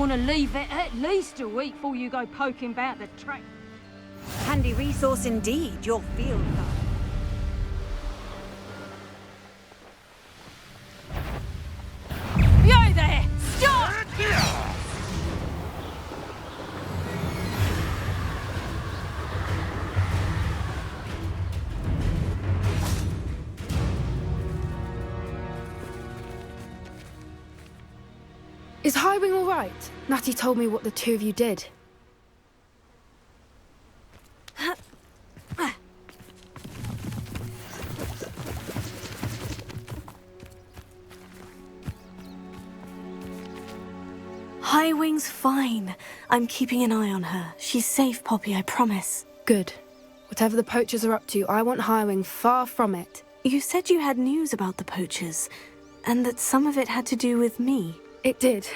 want to leave it at least a week before you go poking about the track. Handy resource indeed, your field guide. Yo there! Stop! Is Highwing all right? Natty told me what the two of you did. Highwing's fine. I'm keeping an eye on her. She's safe, Poppy, I promise. Good. Whatever the poachers are up to, I want Highwing far from it. You said you had news about the poachers, and that some of it had to do with me. It did.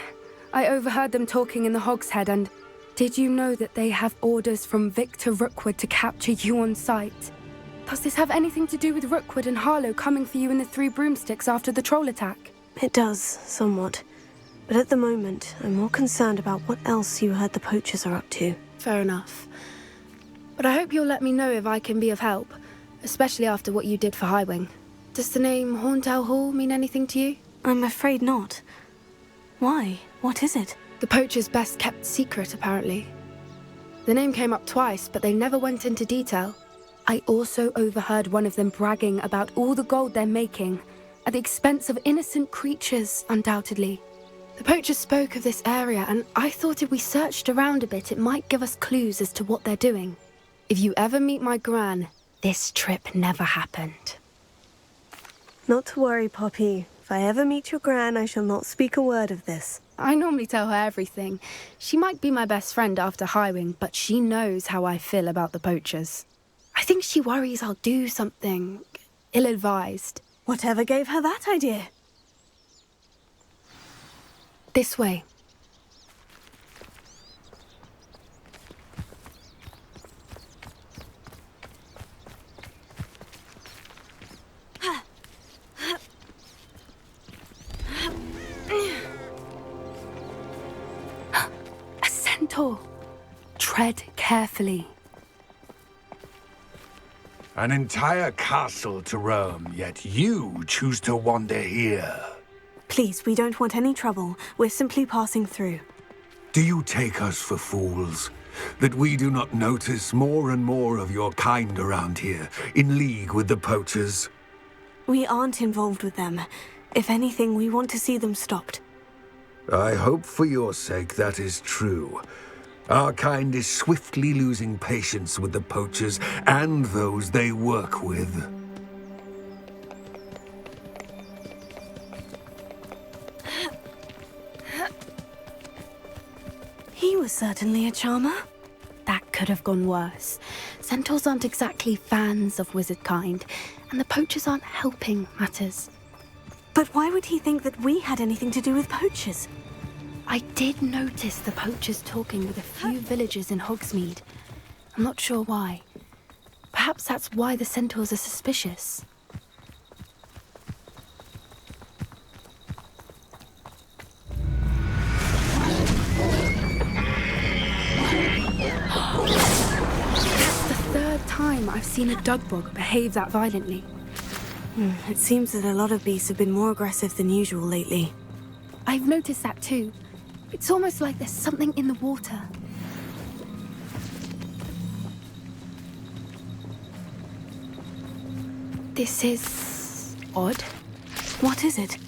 I overheard them talking in the Hogshead, and did you know that they have orders from Victor Rookwood to capture you on sight? Does this have anything to do with Rookwood and Harlow coming for you in the Three Broomsticks after the troll attack? It does, somewhat. But at the moment, I'm more concerned about what else you heard the poachers are up to. Fair enough. But I hope you'll let me know if I can be of help, especially after what you did for Highwing. Does the name Horntail Hall mean anything to you? I'm afraid not. Why? What is it? The poachers' best-kept secret, apparently. The name came up twice, but they never went into detail. I also overheard one of them bragging about all the gold they're making, at the expense of innocent creatures, undoubtedly. The poachers spoke of this area, and I thought if we searched around a bit, it might give us clues as to what they're doing. If you ever meet my gran, this trip never happened. Not to worry, Poppy. If I ever meet your gran, I shall not speak a word of this. I normally tell her everything. She might be my best friend after Highwing, but she knows how I feel about the poachers. I think she worries I'll do something ill-advised. Whatever gave her that idea? This way. A centaur. Tread carefully. An entire castle to roam, yet you choose to wander here. Please, we don't want any trouble. We're simply passing through. Do you take us for fools? That we do not notice more and more of your kind around here, in league with the poachers? We aren't involved with them. If anything, we want to see them stopped. I hope for your sake that is true. Our kind is swiftly losing patience with the poachers and those they work with. He was certainly a charmer. That could have gone worse. Centaurs aren't exactly fans of wizard kind, and the poachers aren't helping matters. But why would he think that we had anything to do with poachers? I did notice the poachers talking with a few villagers in Hogsmeade. I'm not sure why. Perhaps that's why the centaurs are suspicious. That's the third time I've seen a dugbog behave that violently. It seems that a lot of beasts have been more aggressive than usual lately. I've noticed that too. It's almost like there's something in the water. This is odd. What is it?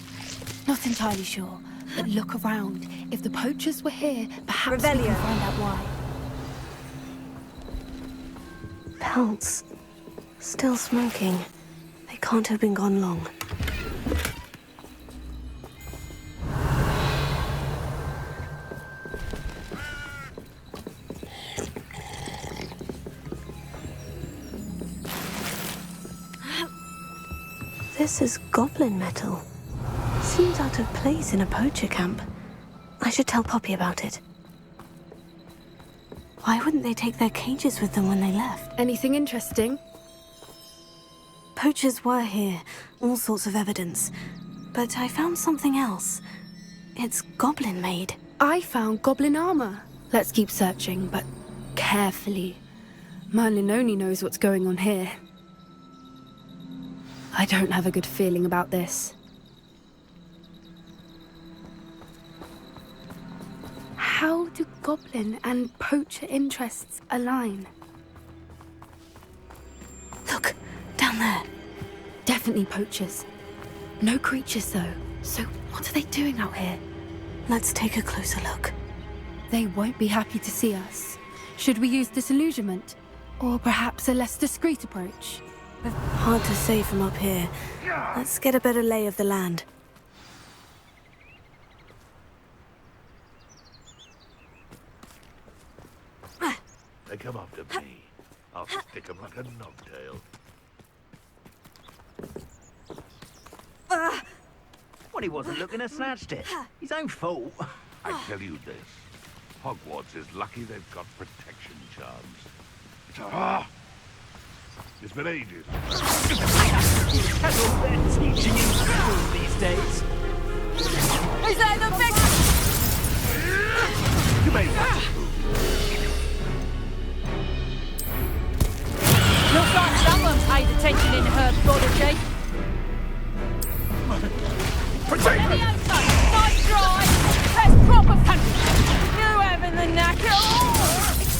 Not entirely sure, but look around. If the poachers were here, perhaps we Revelio. can find out why. Pelts. Still smoking. They can't have been gone long. This is goblin metal. Seems out of place in a poacher camp. I should tell Poppy about it. Why wouldn't they take their cages with them when they left? Anything interesting? Poachers were here, all sorts of evidence. But I found something else. It's goblin-made. I found goblin armor. Let's keep searching, but carefully. Merlin only knows what's going on here. I don't have a good feeling about this. How do goblin and poacher interests align? Look, down there. Definitely poachers. No creatures, though. So what are they doing out here? Let's take a closer look. They won't be happy to see us. Should we use disillusionment? Or perhaps a less discreet approach? Hard to say from up here. Let's get a better lay of the land. They come after me. I'll stick 'em like a knobtail. Well, he wasn't looking to snatched it. His own fault. I tell you this. Hogwarts is lucky they've got protection charms. It's been ages. That's all they're teaching in school these days. Is that the big... You made that. Looks like someone's paid attention in herbology. Protect me! Nice try! That's proper fun! You having the knacker?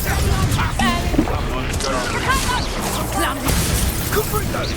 Someone's going to...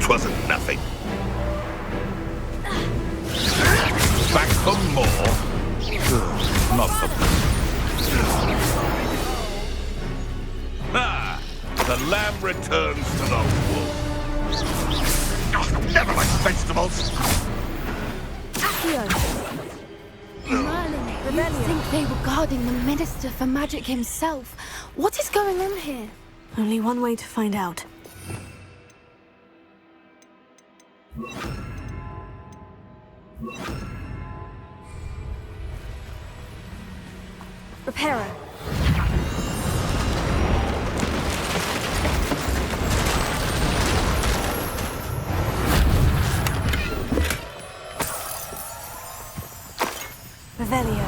Wasn't nothing. Back for more. Not the... Ah! The lamb returns to the wolf. Oh, never liked vegetables. Merlin, you think they were guarding the Minister for Magic himself? What is going on here? Only one way to find out. Reparo. Revelio.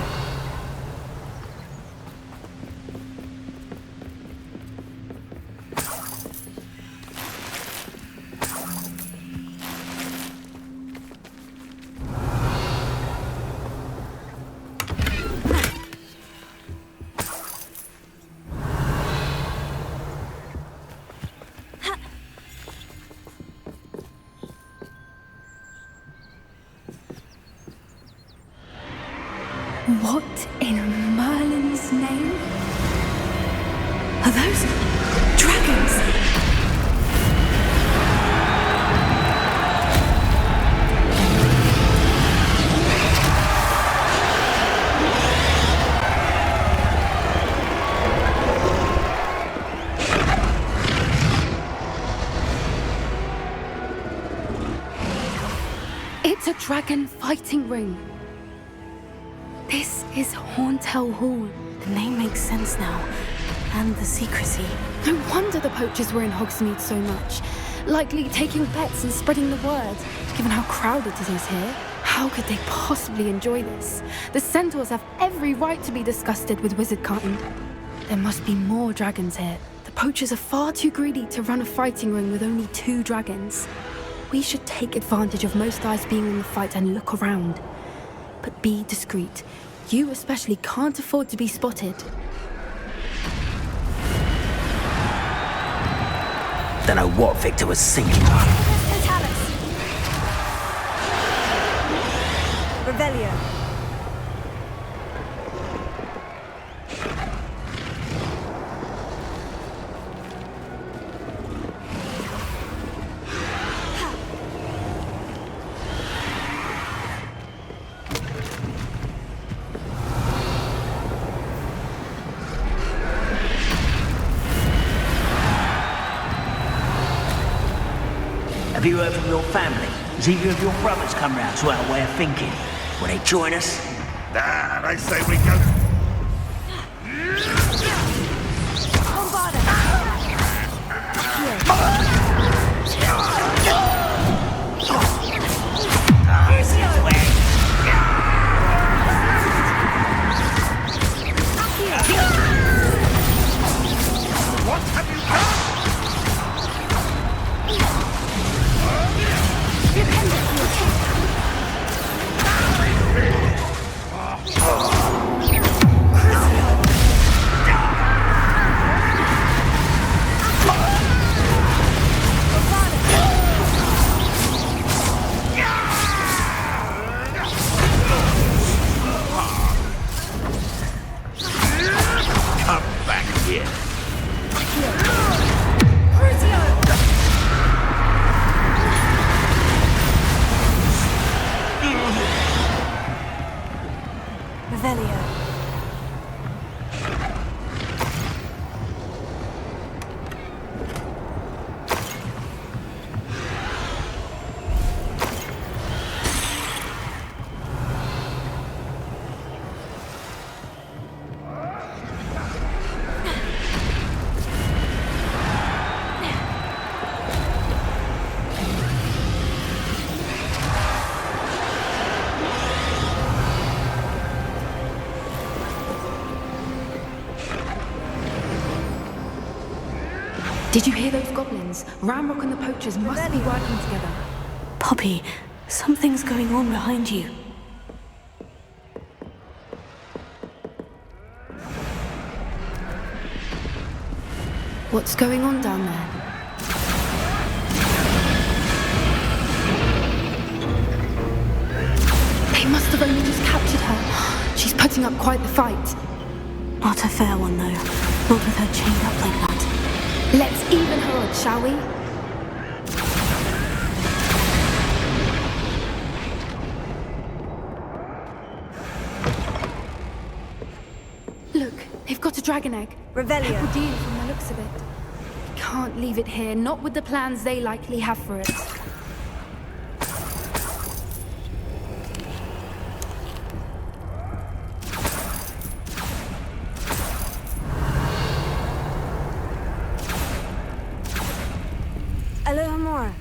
What in Merlin's name? Are those dragons? It's a dragon fighting ring. This is Hauntel Hall. The name makes sense now. And the secrecy. No wonder the poachers were in Hogsmeade so much. Likely taking bets and spreading the word, given how crowded it is here. How could they possibly enjoy this? The centaurs have every right to be disgusted with wizardkind. There must be more dragons here. The poachers are far too greedy to run a fighting ring with only 2 dragons. We should take advantage of most eyes being on the fight and look around. But be discreet. You especially can't afford to be spotted. Don't know what Victor was thinking. Revelio. Have you heard from your family? Has either of your brothers come round to our way of thinking? Will they join us? Nah, they say we go. What have you done? Come back here. Revelio. Did you hear those goblins? Ramrock and the poachers must be working together. Poppy, something's going on behind you. What's going on down there? They must have only just captured her. She's putting up quite the fight. Not a fair one, though. Not with her chained up like that. Let's even her odds, shall we? Look, they've got a dragon egg. Revelio. Purple deal from the looks of it. Can't leave it here, not with the plans they likely have for it. Alohomora.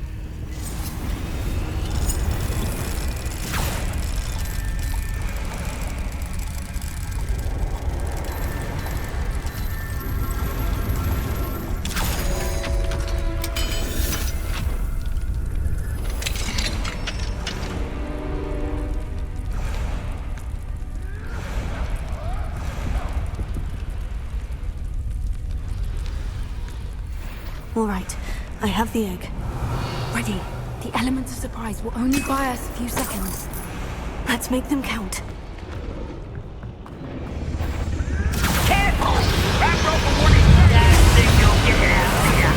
All right, I have the egg. Ready. The element of surprise will only buy us a few seconds. Let's make them count. Careful! Wrap rope for warning. I think you'll get it out of here.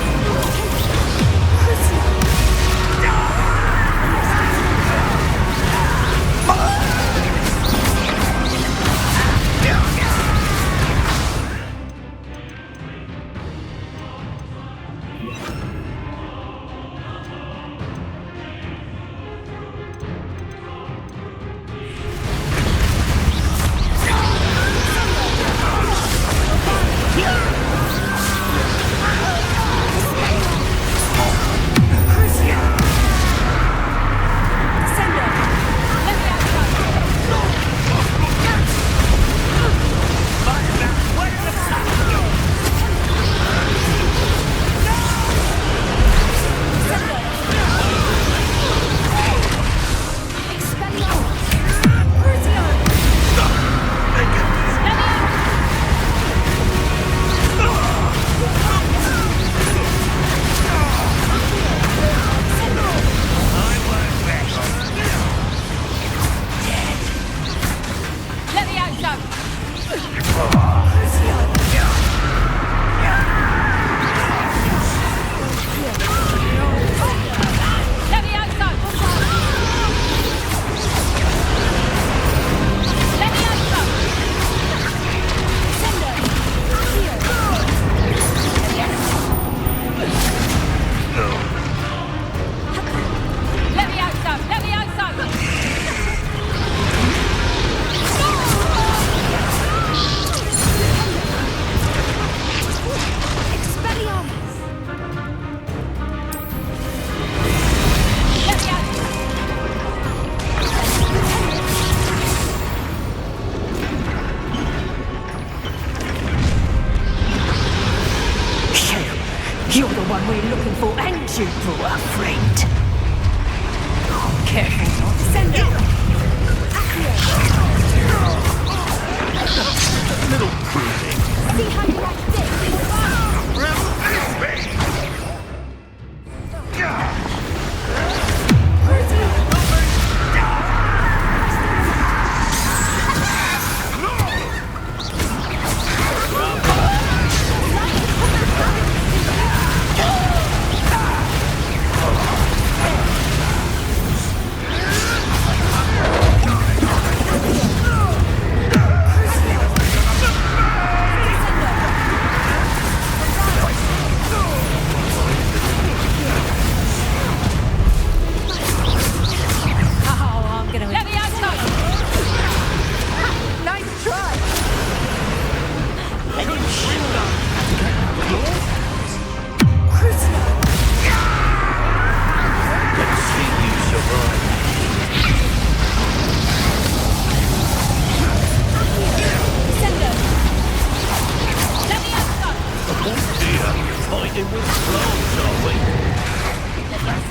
You're the one we're looking for, ain't you, poor friend? Careful not to send it. Little pruning. See how you like this? Release me!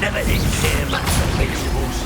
Never did care much for vegetables.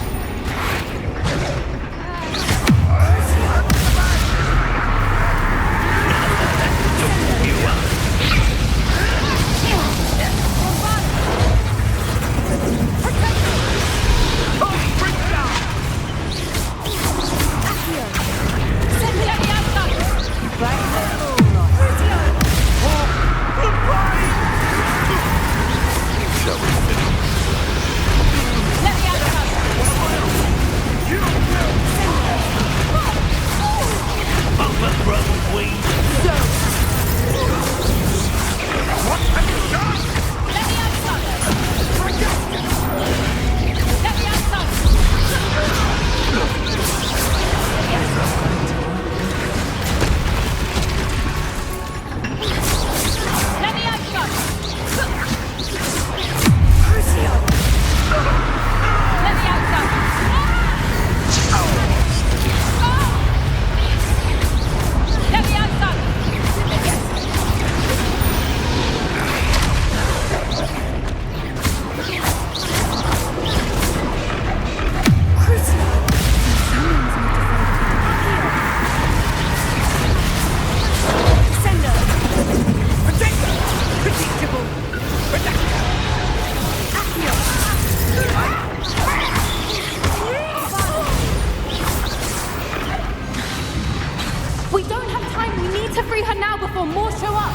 We don't have time. We need to free her now before more show up.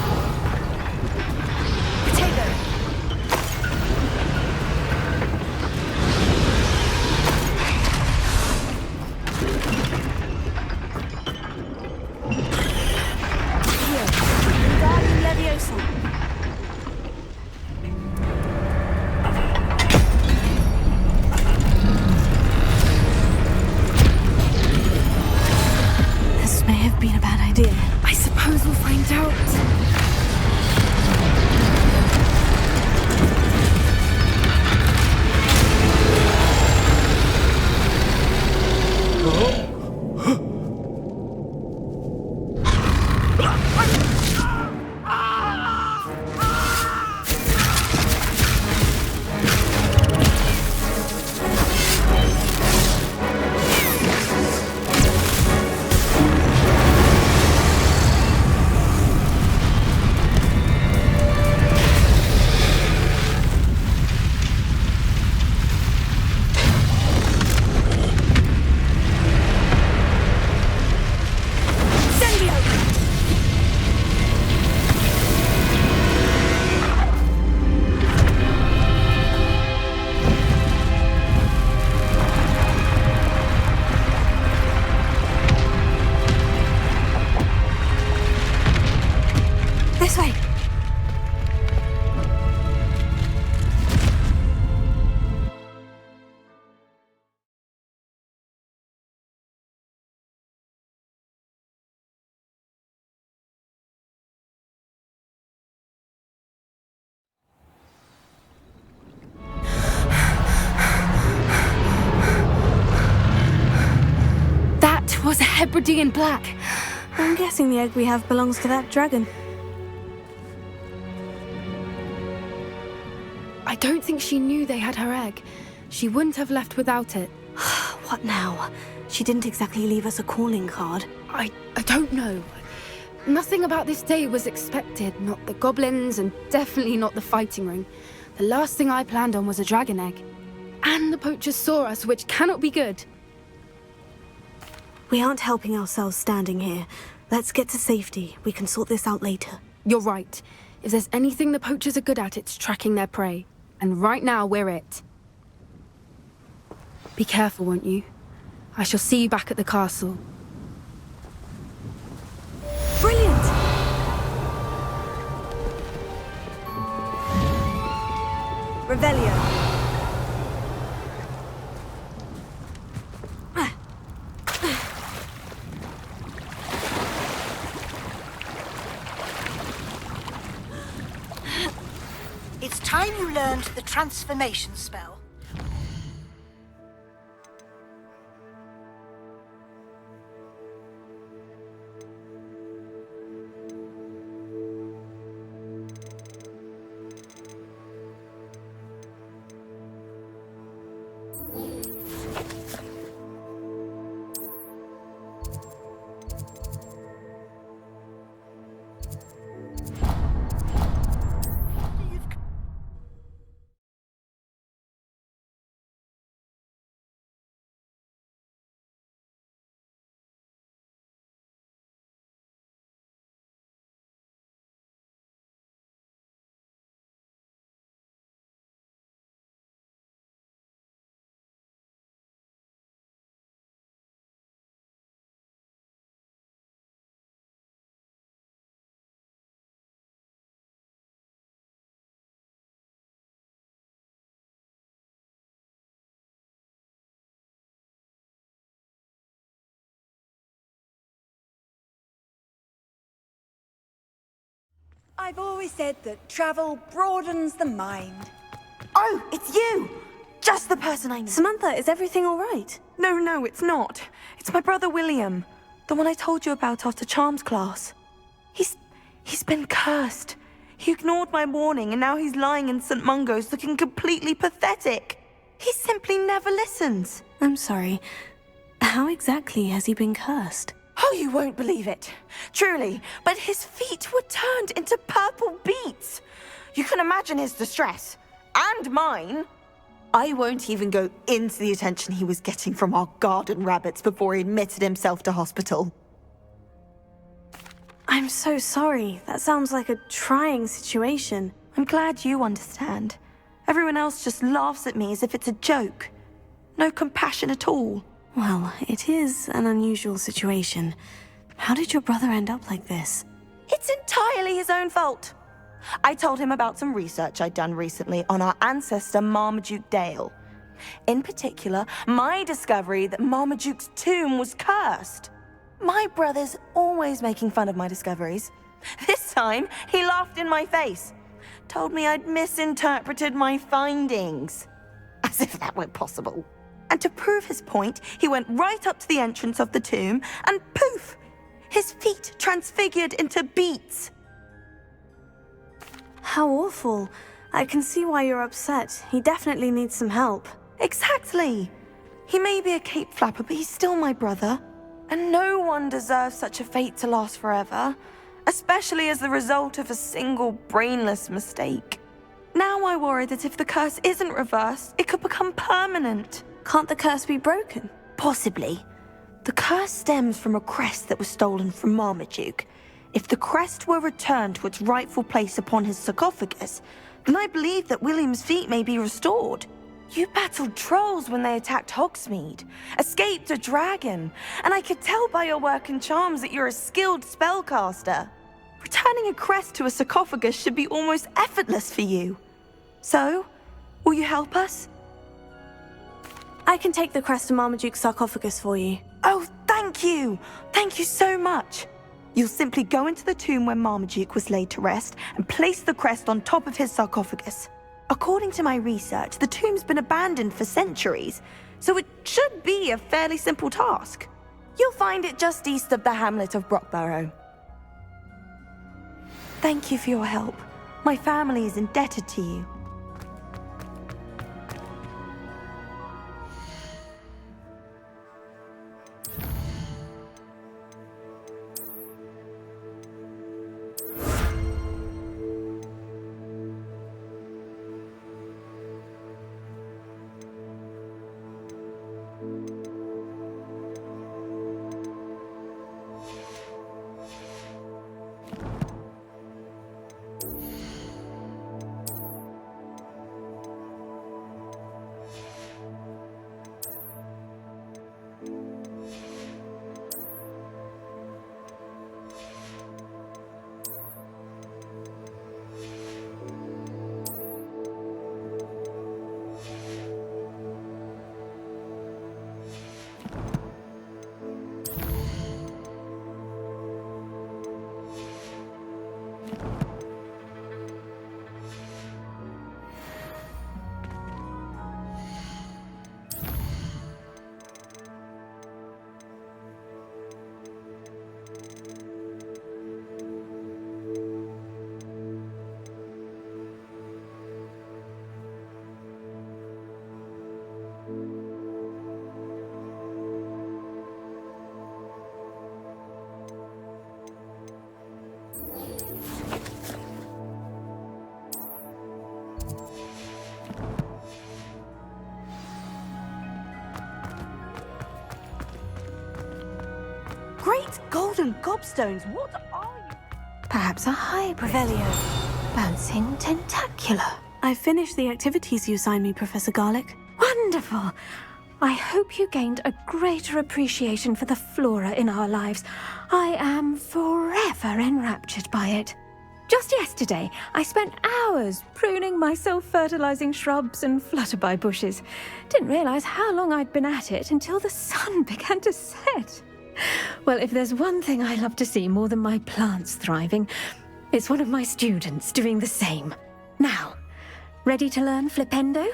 Potato. Here, Wingardium Leviosa. This may have been a bad idea. I suppose we'll find out. This way. That was a Hebridean black. I'm guessing the egg we have belongs to that dragon. I don't think she knew they had her egg. She wouldn't have left without it. What now? She didn't exactly leave us a calling card. I don't know. Nothing about this day was expected. Not the goblins, and definitely not the fighting ring. The last thing I planned on was a dragon egg. And the poachers saw us, which cannot be good. We aren't helping ourselves standing here. Let's get to safety. We can sort this out later. You're right. If there's anything the poachers are good at, it's tracking their prey. And right now, we're it. Be careful, won't you? I shall see you back at the castle. Brilliant! Revelio. It's time you learned the transformation spell. I've always said that travel broadens the mind. Oh, it's you! Just the person I need. Samantha, is everything all right? No, it's not. It's my brother William. The one I told you about after charms class. He's been cursed. He ignored my warning and now he's lying in St. Mungo's looking completely pathetic. He simply never listens. I'm sorry. How exactly has he been cursed? Oh, you won't believe it. Truly, but his feet were turned into purple beets. You can imagine his distress. And mine. I won't even go into the attention he was getting from our garden rabbits before he admitted himself to hospital. I'm so sorry. That sounds like a trying situation. I'm glad you understand. Everyone else just laughs at me as if it's a joke. No compassion at all. Well, it is an unusual situation. How did your brother end up like this? It's entirely his own fault. I told him about some research I'd done recently on our ancestor Marmaduke Dale. In particular, my discovery that Marmaduke's tomb was cursed. My brother's always making fun of my discoveries. This time, he laughed in my face. Told me I'd misinterpreted my findings. As if that were possible. And to prove his point, he went right up to the entrance of the tomb and poof! His feet transfigured into beets. How awful. I can see why you're upset. He definitely needs some help. Exactly. He may be a cape flapper, but he's still my brother. And no one deserves such a fate to last forever, especially as the result of a single brainless mistake. Now I worry that if the curse isn't reversed, it could become permanent. Can't the curse be broken? Possibly. The curse stems from a crest that was stolen from Marmaduke. If the crest were returned to its rightful place upon his sarcophagus, then I believe that William's feet may be restored. You battled trolls when they attacked Hogsmeade, escaped a dragon, and I could tell by your work and charms that you're a skilled spellcaster. Returning a crest to a sarcophagus should be almost effortless for you. So, will you help us? I can take the crest to Marmaduke's sarcophagus for you. Oh, thank you! Thank you so much! You'll simply go into the tomb where Marmaduke was laid to rest and place the crest on top of his sarcophagus. According to my research, the tomb's been abandoned for centuries, so it should be a fairly simple task. You'll find it just east of the hamlet of Brockborough. Thank you for your help. My family is indebted to you. golden gobstones, what are you? Perhaps a hybrid. Revelio. Bouncing tentacular. I finished the activities you assigned me, Professor Garlic. Wonderful. I hope you gained a greater appreciation for the flora in our lives. I am forever enraptured by it. Just yesterday, I spent hours pruning my self-fertilizing shrubs and flutterby bushes. Didn't realize how long I'd been at it until the sun began to set. Well, if there's one thing I love to see more than my plants thriving, it's one of my students doing the same. Now, ready to learn Flipendo?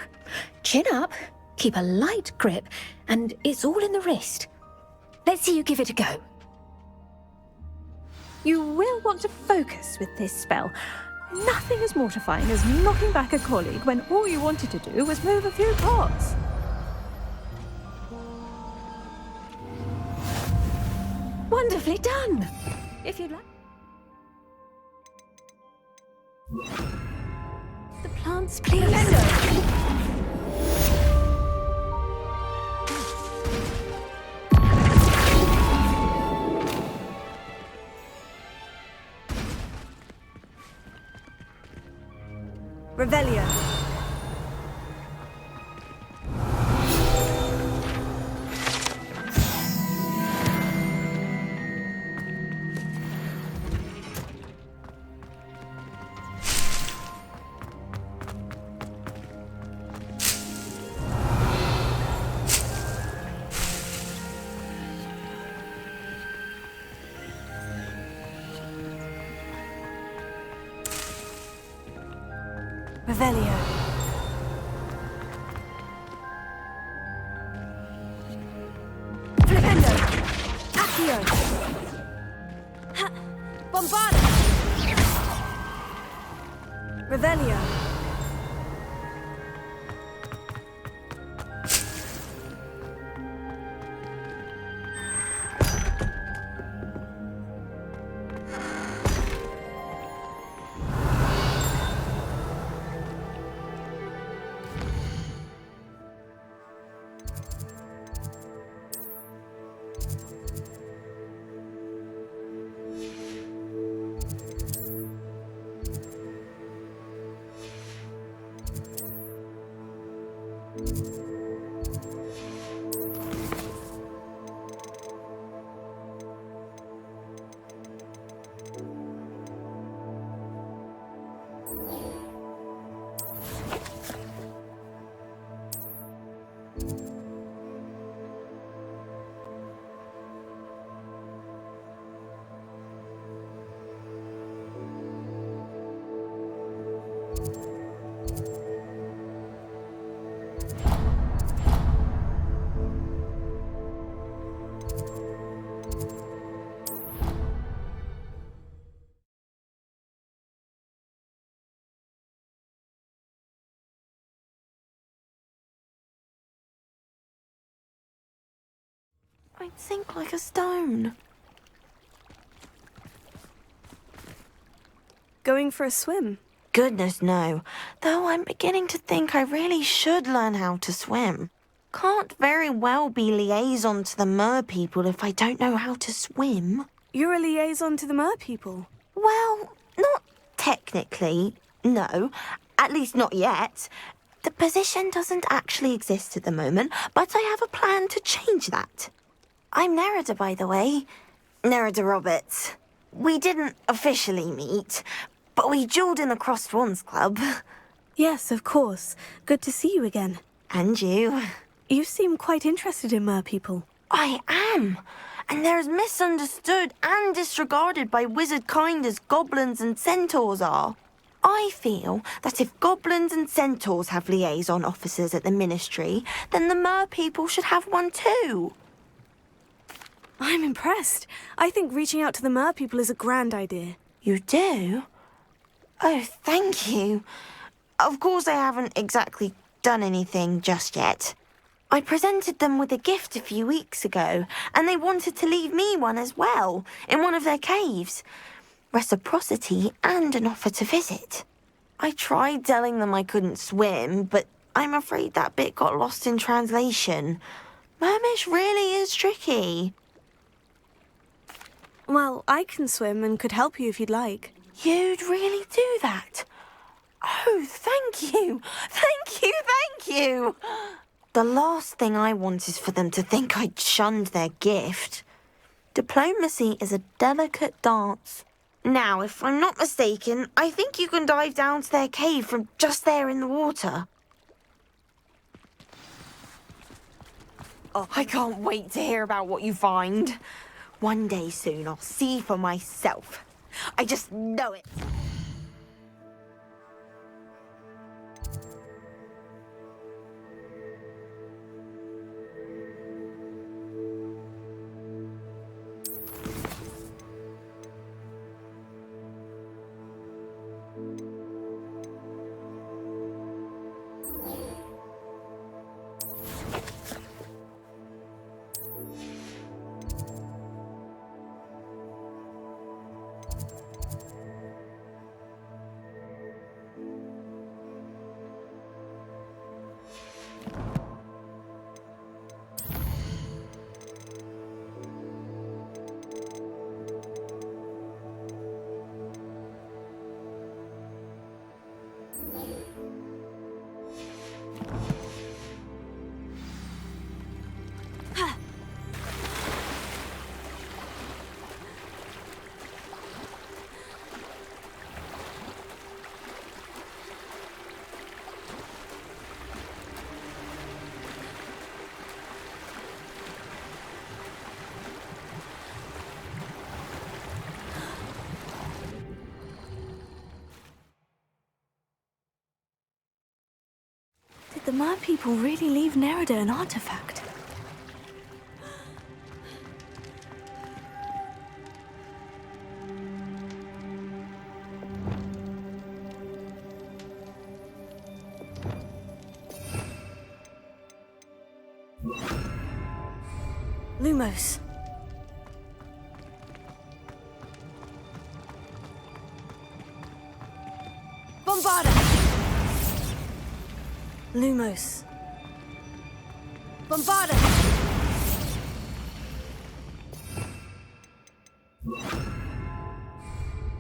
Chin up, keep a light grip, and it's all in the wrist. Let's see you give it a go. You will want to focus with this spell. Nothing as mortifying as knocking back a colleague when all you wanted to do was move a few pots. Wonderfully done! If you'd like... The plants, please. Revelio. Revelio. Flipendo. Accio. Bombarda. Revelio. I'd sink like a stone. Going for a swim? Goodness, no. Though I'm beginning to think I really should learn how to swim. Can't very well be liaison to the mer people if I don't know how to swim. You're a liaison to the mer people. Well, not technically, no. At least not yet. The position doesn't actually exist at the moment, but I have a plan to change that. I'm Nerida, by the way. Nerida Roberts. We didn't officially meet, but we duelled in the Crossed Wands Club. Yes, of course. Good to see you again. And you. You seem quite interested in mer people. I am. And they're as misunderstood and disregarded by wizard kind as goblins and centaurs are. I feel that if goblins and centaurs have liaison officers at the Ministry, then the mer people should have one too. I'm impressed. I think reaching out to the mer people is a grand idea. You do? Oh, thank you. Of course I haven't exactly done anything just yet. I presented them with a gift a few weeks ago, and they wanted to leave me one as well, in one of their caves. Reciprocity and an offer to visit. I tried telling them I couldn't swim, but I'm afraid that bit got lost in translation. Mermish really is tricky. Well, I can swim and could help you if you'd like. You'd really do that? Oh, thank you! Thank you, thank you! The last thing I want is for them to think I'd shunned their gift. Diplomacy is a delicate dance. Now, if I'm not mistaken, I think you can dive down to their cave from just there in the water. Oh, I can't wait to hear about what you find. One day soon, I'll see for myself. I just know it. Did the Mer people really leave Nerida an artifact? Lumos. Bombarda! Lumos. Bombarda!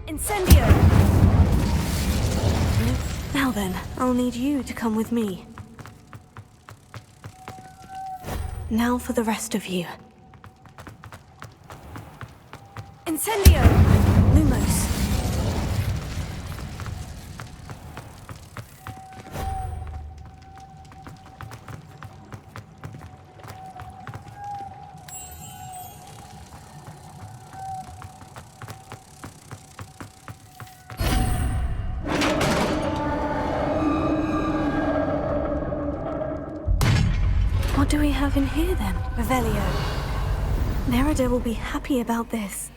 Incendio! Now then, I'll need you to come with me. Now for the rest of you. Incendio! Lumos. What do we have in here then? Revelio. Nerida will be happy about this.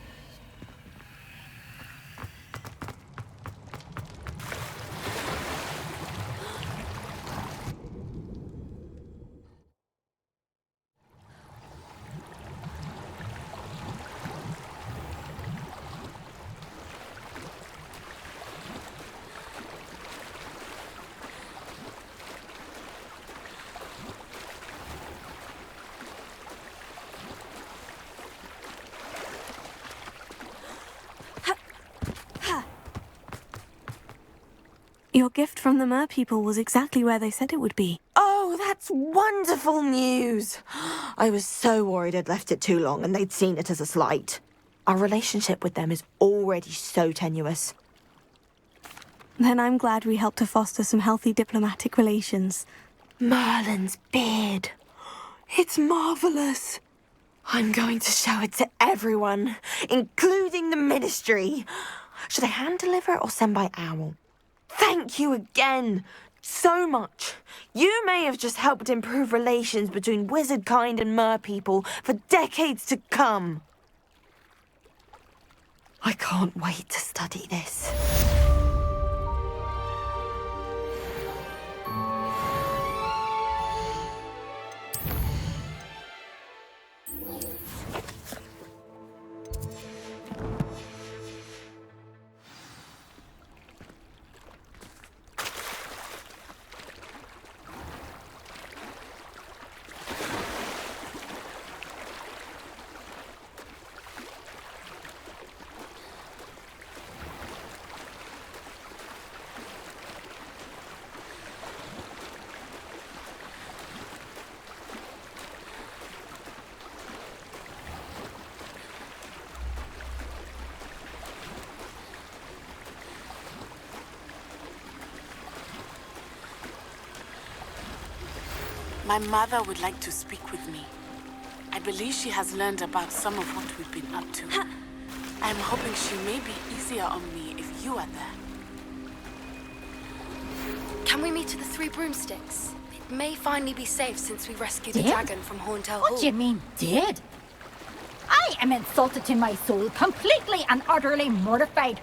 Your gift from the Mer people was exactly where they said it would be. Oh, that's wonderful news! I was so worried I'd left it too long and they'd seen it as a slight. Our relationship with them is already so tenuous. Then I'm glad we helped to foster some healthy diplomatic relations. Merlin's beard. It's marvelous. I'm going to show it to everyone, including the Ministry. Should I hand deliver it or send by owl? Thank you again so much. You may have just helped improve relations between wizard kind and mer people for decades to come. I can't wait to study this. My mother would like to speak with me. I believe she has learned about some of what we've been up to. I'm hoping she may be easier on me if you are there. Can we meet at the Three Broomsticks? It may finally be safe since we rescued the Dead? dragon from Horntail Hall. What do you mean, dead? I am insulted to my soul, completely and utterly mortified.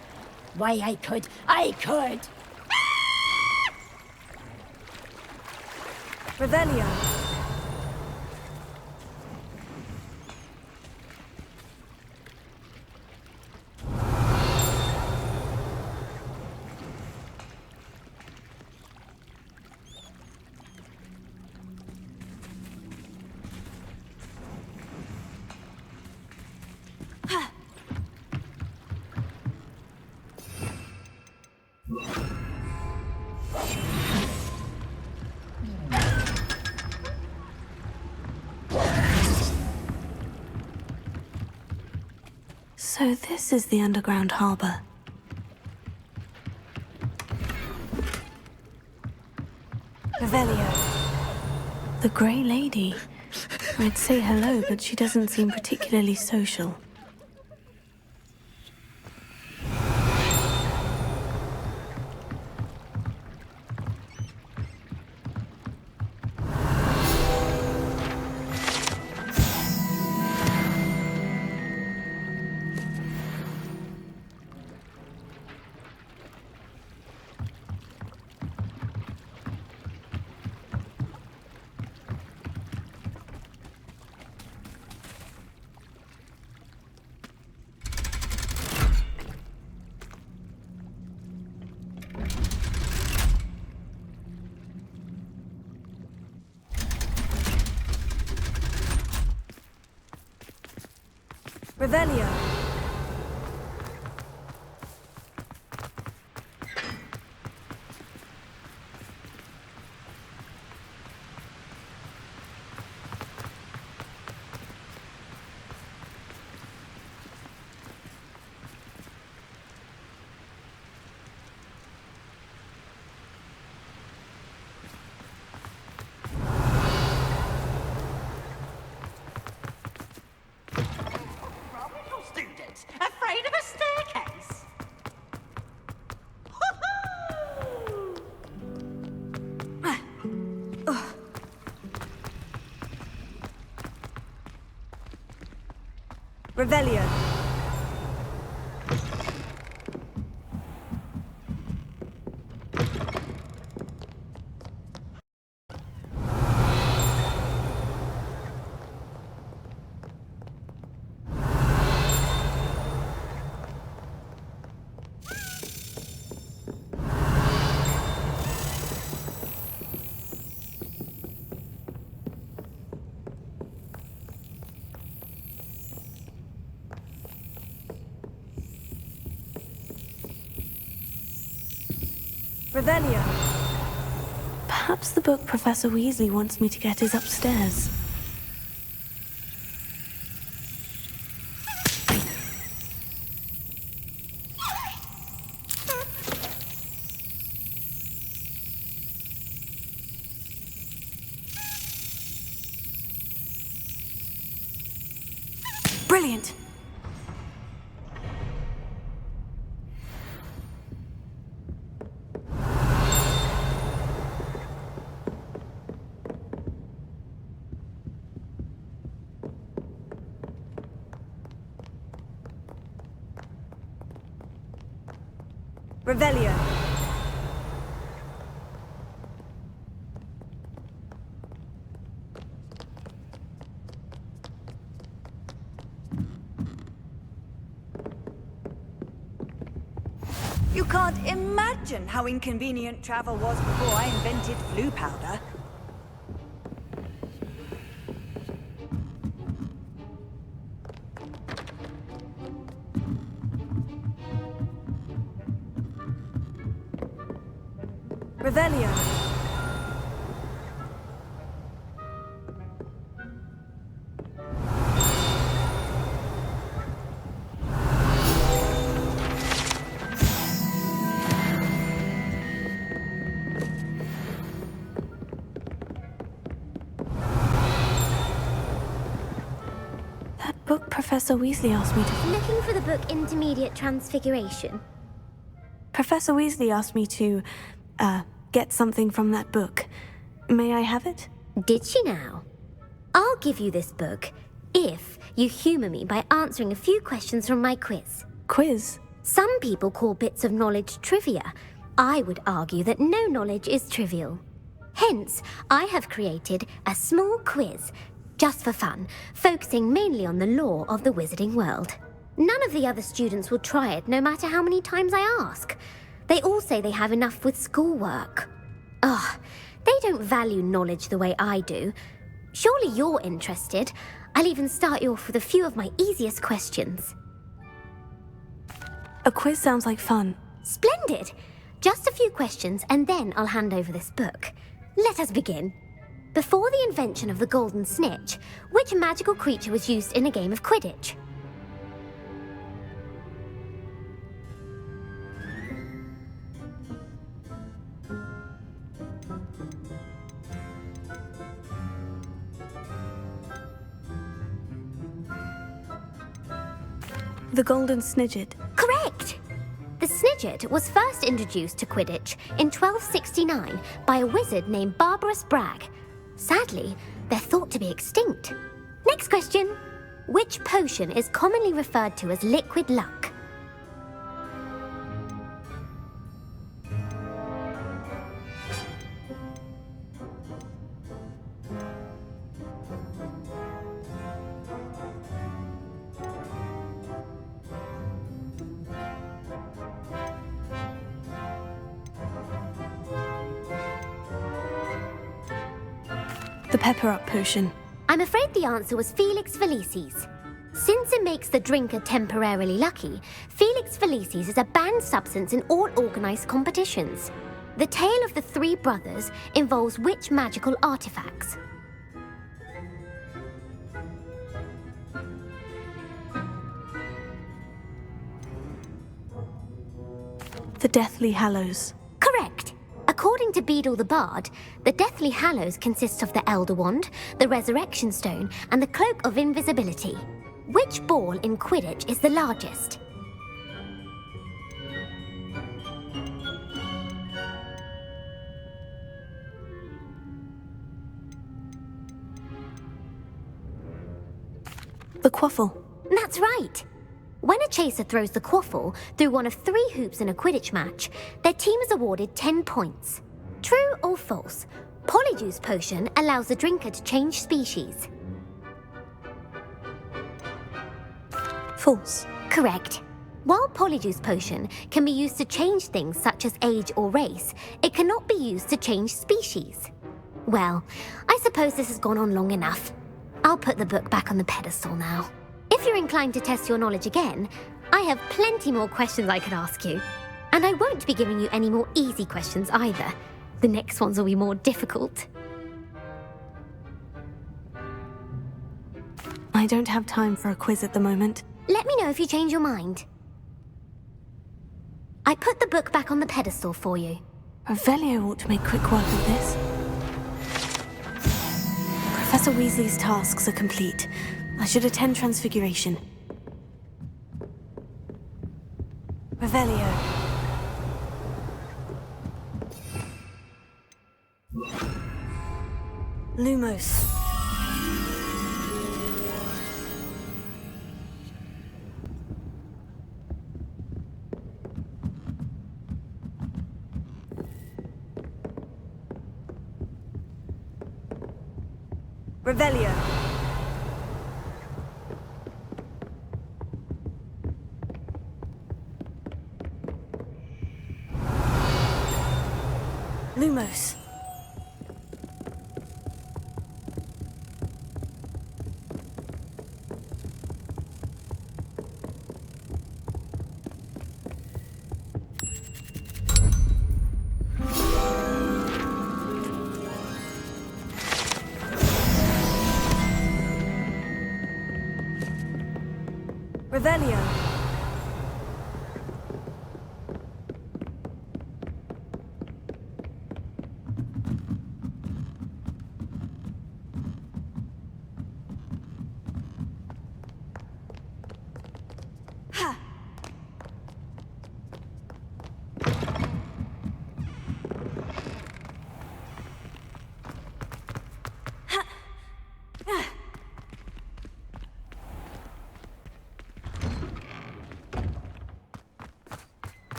Why, I could. Revelio. So this is the underground harbor. Revelio. The Grey Lady. I'd say hello, but she doesn't seem particularly social. Revelio. Students, afraid of a staircase? Revelio. Revelio. Perhaps the book Professor Weasley wants me to get is upstairs. Brilliant! Revelio. You can't imagine how inconvenient travel was before I invented flu powder. Revelio. Professor Weasley asked me to... Looking for the book Intermediate Transfiguration? Professor Weasley asked me to, get something from that book. May I have it? Did she now? I'll give you this book if you humour me by answering a few questions from my quiz. Quiz? Some people call bits of knowledge trivia. I would argue that no knowledge is trivial. Hence, I have created a small quiz, just for fun, focusing mainly on the lore of the wizarding world. None of the other students will try it, no matter how many times I ask. They all say they have enough with schoolwork. Ugh, they don't value knowledge the way I do. Surely you're interested. I'll even start you off with a few of my easiest questions. A quiz sounds like fun. Splendid! Just a few questions, and then I'll hand over this book. Let us begin. Before the invention of the golden snitch, which magical creature was used in a game of Quidditch? The golden snidget. Correct! The snidget was first introduced to Quidditch in 1269 by a wizard named Barbarous Bragg. Sadly, they're thought to be extinct. Next question. Which potion is commonly referred to as liquid luck? The pepper-up potion. I'm afraid the answer was Felix Felicis. Since it makes the drinker temporarily lucky, Felix Felicis is a banned substance in all organised competitions. The tale of the three brothers involves which magical artifacts? The Deathly Hallows. Correct. According to Beedle the Bard, the Deathly Hallows consists of the Elder Wand, the Resurrection Stone, and the Cloak of Invisibility. Which ball in Quidditch is the largest? The quaffle. That's right. When a chaser throws the quaffle through one of 3 hoops in a Quidditch match, their team is awarded 10 points. True or false? Polyjuice Potion allows the drinker to change species. False. Correct. While Polyjuice Potion can be used to change things such as age or race, it cannot be used to change species. Well, I suppose this has gone on long enough. I'll put the book back on the pedestal now. If you're inclined to test your knowledge again, I have plenty more questions I could ask you. And I won't be giving you any more easy questions either. The next ones will be more difficult. I don't have time for a quiz at the moment. Let me know if you change your mind. I put the book back on the pedestal for you. Revelio ought to make quick work of this. Professor Weasley's tasks are complete. I should attend Transfiguration. Revelio. Lumos. Revelio. Lumos. Revelio.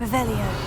Revelio.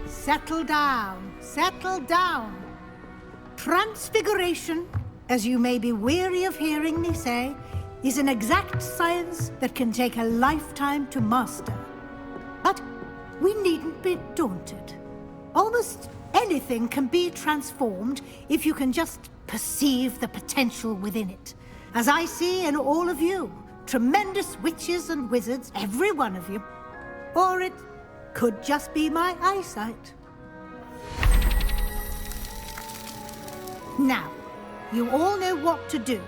Settle down, settle down. Transfiguration, as you may be weary of hearing me say, is an exact science that can take a lifetime to master. But we needn't be daunted. Almost anything can be transformed if you can just perceive the potential within it. As I see in all of you, tremendous witches and wizards, every one of you. Or it could just be my eyesight. Now, you all know what to do.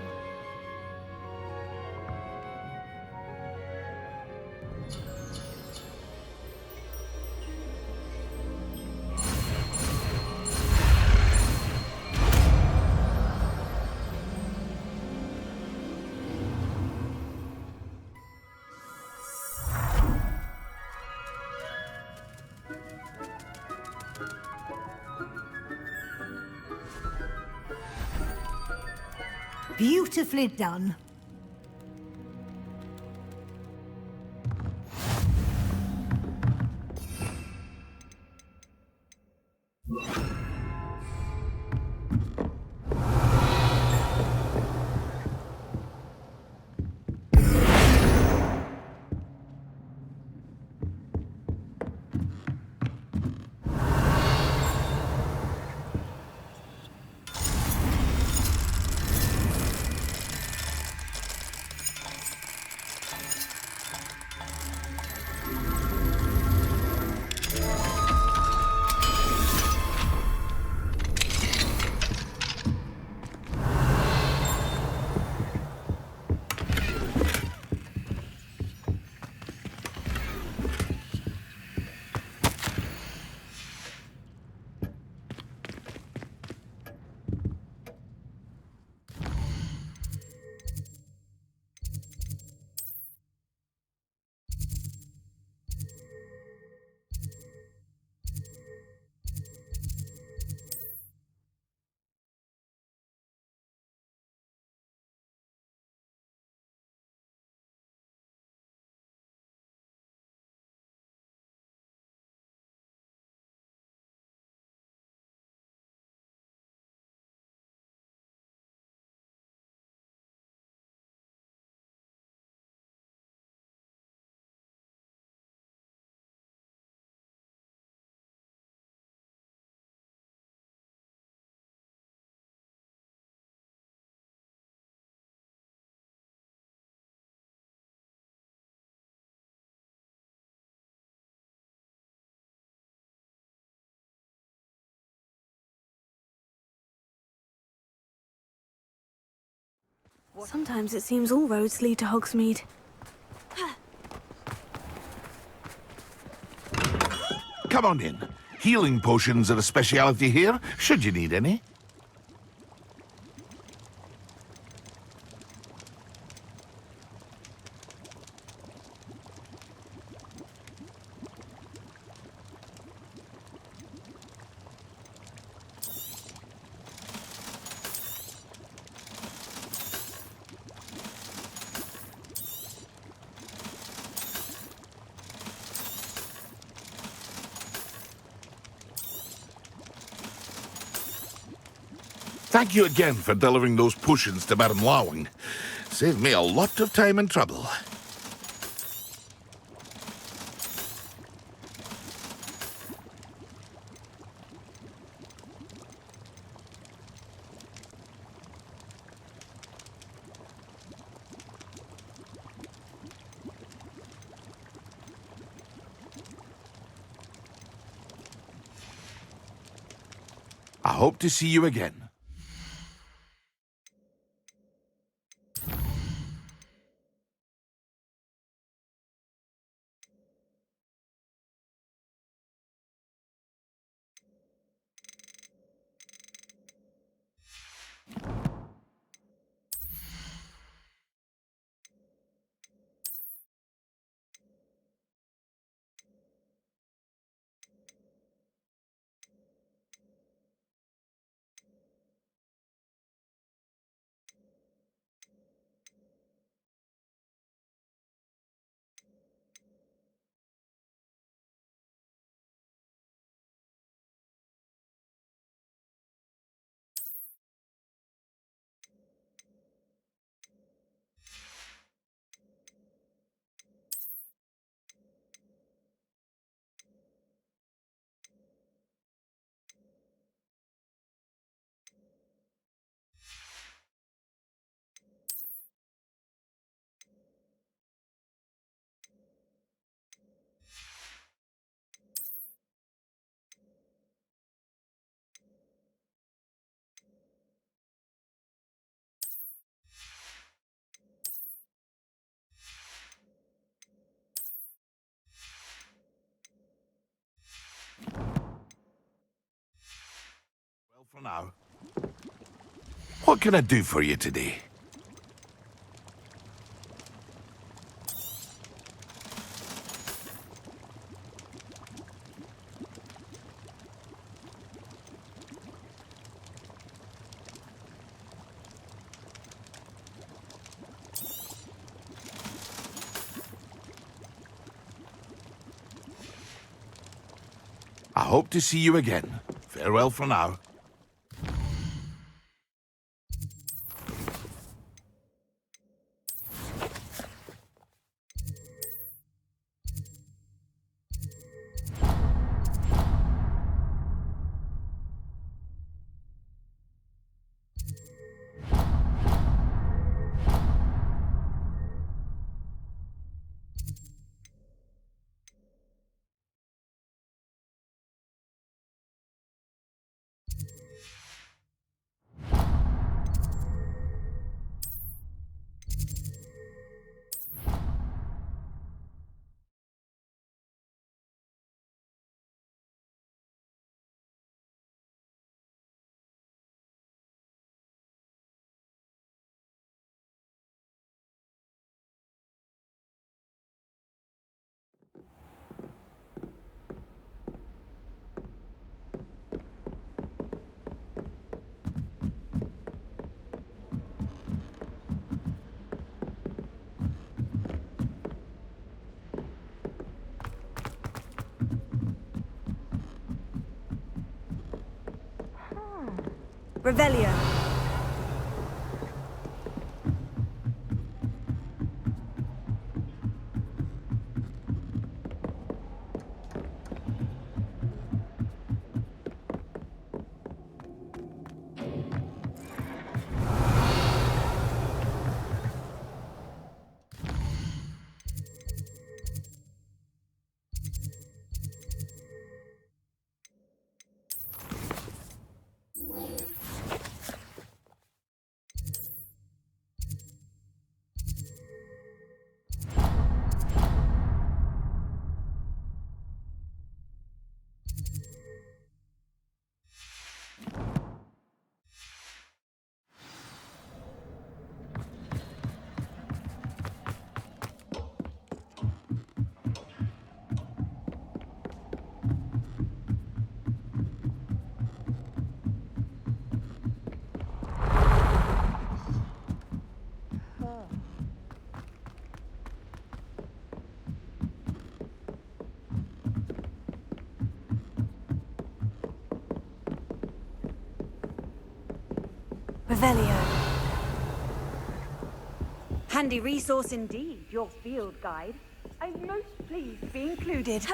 Beautifully done. Sometimes it seems all roads lead to Hogsmeade. Come on in. Healing potions are a speciality here, should you need any. Thank you again for delivering those potions to Baron Lawing. Saved me a lot of time and trouble. I hope to see you again. Well, for now. What can I do for you today? I hope to see you again. Farewell for now. Revelio. Revelio. Handy resource indeed, your field guide. I'm most pleased to be included.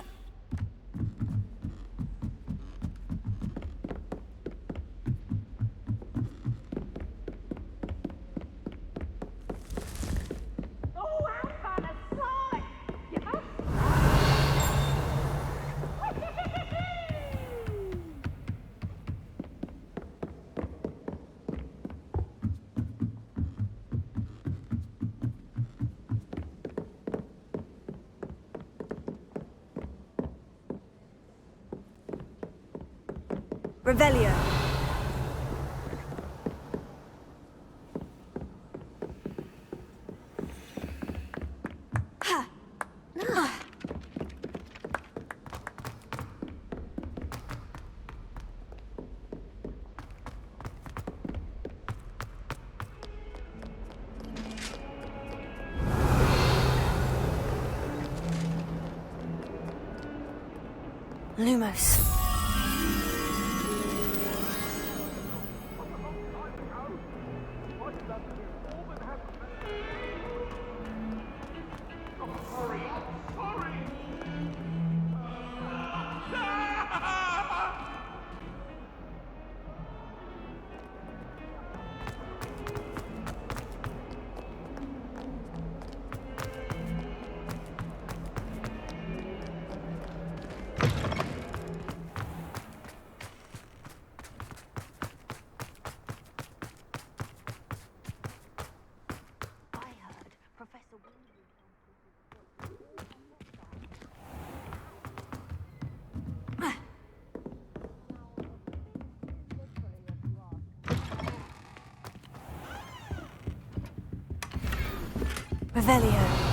Revelio. Lumos. Revelio.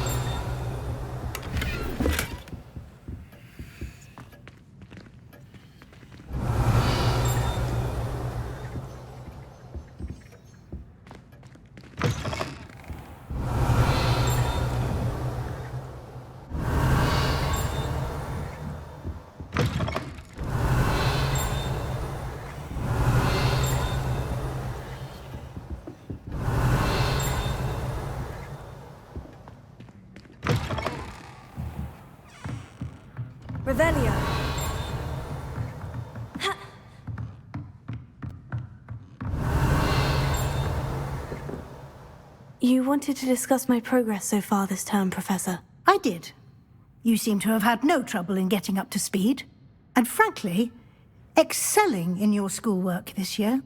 Revelio. You wanted to discuss my progress so far this term, Professor. I did. You seem to have had no trouble in getting up to speed. And frankly, excelling in your schoolwork this year.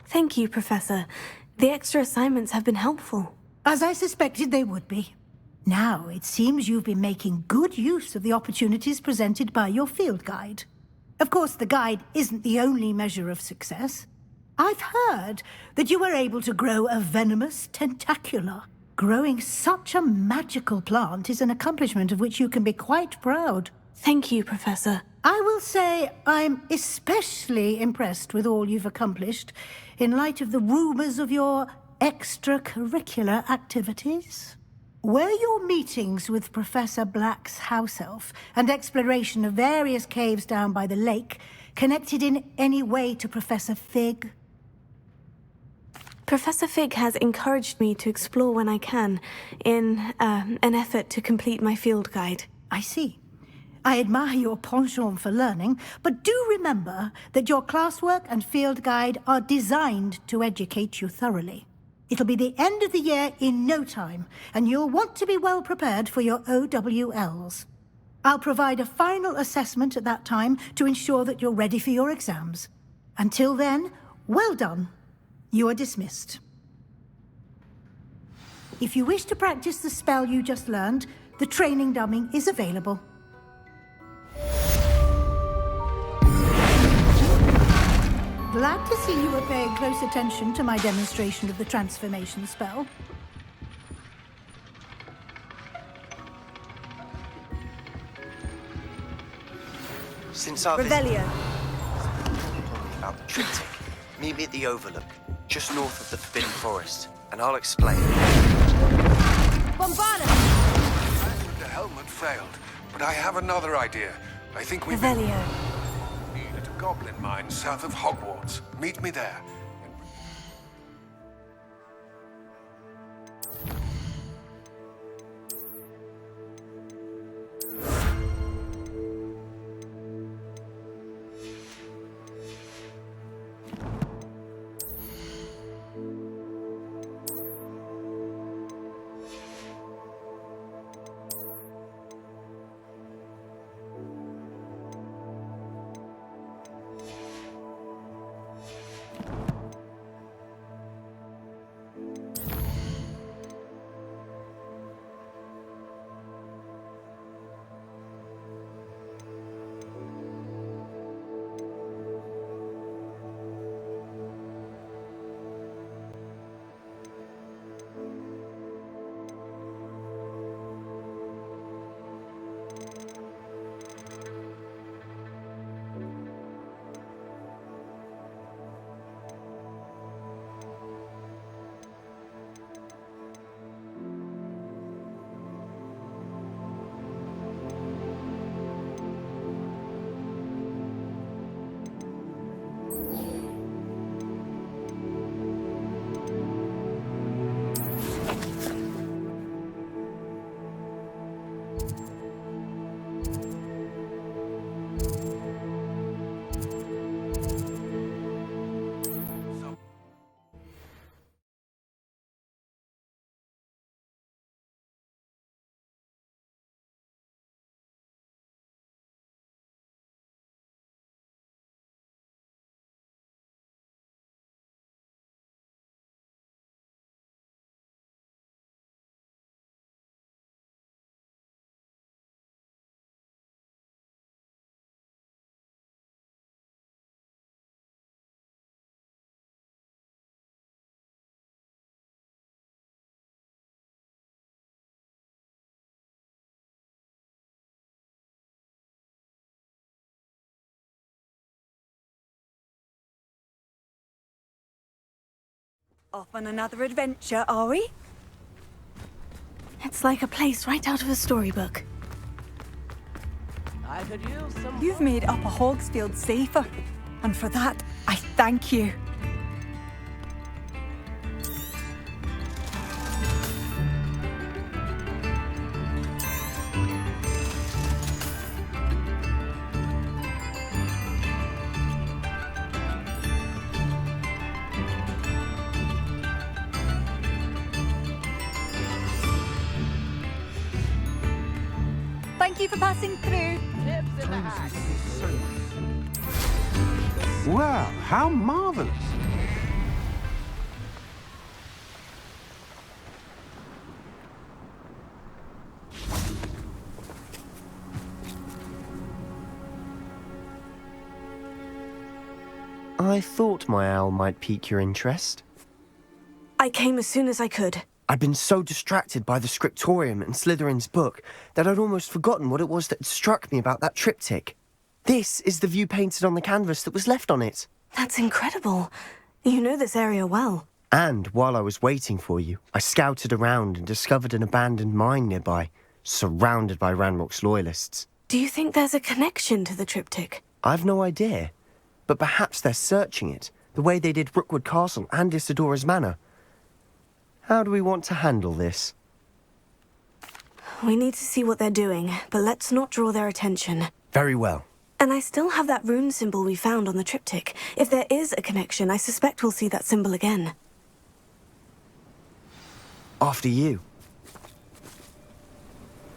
Thank you, Professor. The extra assignments have been helpful. As I suspected they would be. Now, it seems you've been making good use of the opportunities presented by your field guide. Of course, the guide isn't the only measure of success. I've heard that you were able to grow a venomous tentacula. Growing such a magical plant is an accomplishment of which you can be quite proud. Thank you, Professor. I will say I'm especially impressed with all you've accomplished in light of the rumors of your extracurricular activities. Were your meetings with Professor Black's house elf and exploration of various caves down by the lake connected in any way to Professor Fig? Professor Fig has encouraged me to explore when I can, in an effort to complete my field guide. I see. I admire your penchant for learning, but do remember that your classwork and field guide are designed to educate you thoroughly. It'll be the end of the year in no time, and you'll want to be well prepared for your OWLs. I'll provide a final assessment at that time to ensure that you're ready for your exams. Until then, well done. You are dismissed. If you wish to practice the spell you just learned, the training dummy is available. Glad to see you were paying close attention to my demonstration of the transformation spell. Since our Revelio. About the treating, meet me at the Overlook, just north of the Forbidden Forest, and I'll explain. Bombardum! The helmet failed, but I have another idea. I think we Revelio. at a goblin mine south of Hogwarts. Meet me there. Off on another adventure, are we? It's like a place right out of a storybook. I could use some. You've made Upper Hogsfield safer, and for that, I thank you. Thank you for passing through. Well, how marvelous. I thought my owl might pique your interest. I came as soon as I could. I'd been so distracted by the scriptorium and Slytherin's book that I'd almost forgotten what it was that struck me about that triptych. This is the view painted on the canvas that was left on it. That's incredible. You know this area well. And while I was waiting for you, I scouted around and discovered an abandoned mine nearby, surrounded by Ranrock's loyalists. Do you think there's a connection to the triptych? I've no idea, but perhaps they're searching it, the way they did Rookwood Castle and Isidora's Manor. How do we want to handle this? We need to see what they're doing, but let's not draw their attention. Very well. And I still have that rune symbol we found on the triptych. If there is a connection, I suspect we'll see that symbol again. After you.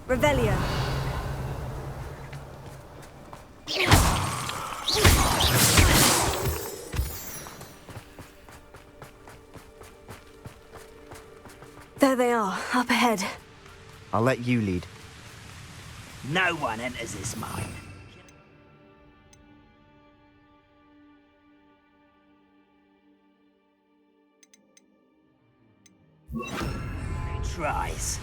Revelio. There they are, up ahead. I'll let you lead. No one enters this mine. He tries.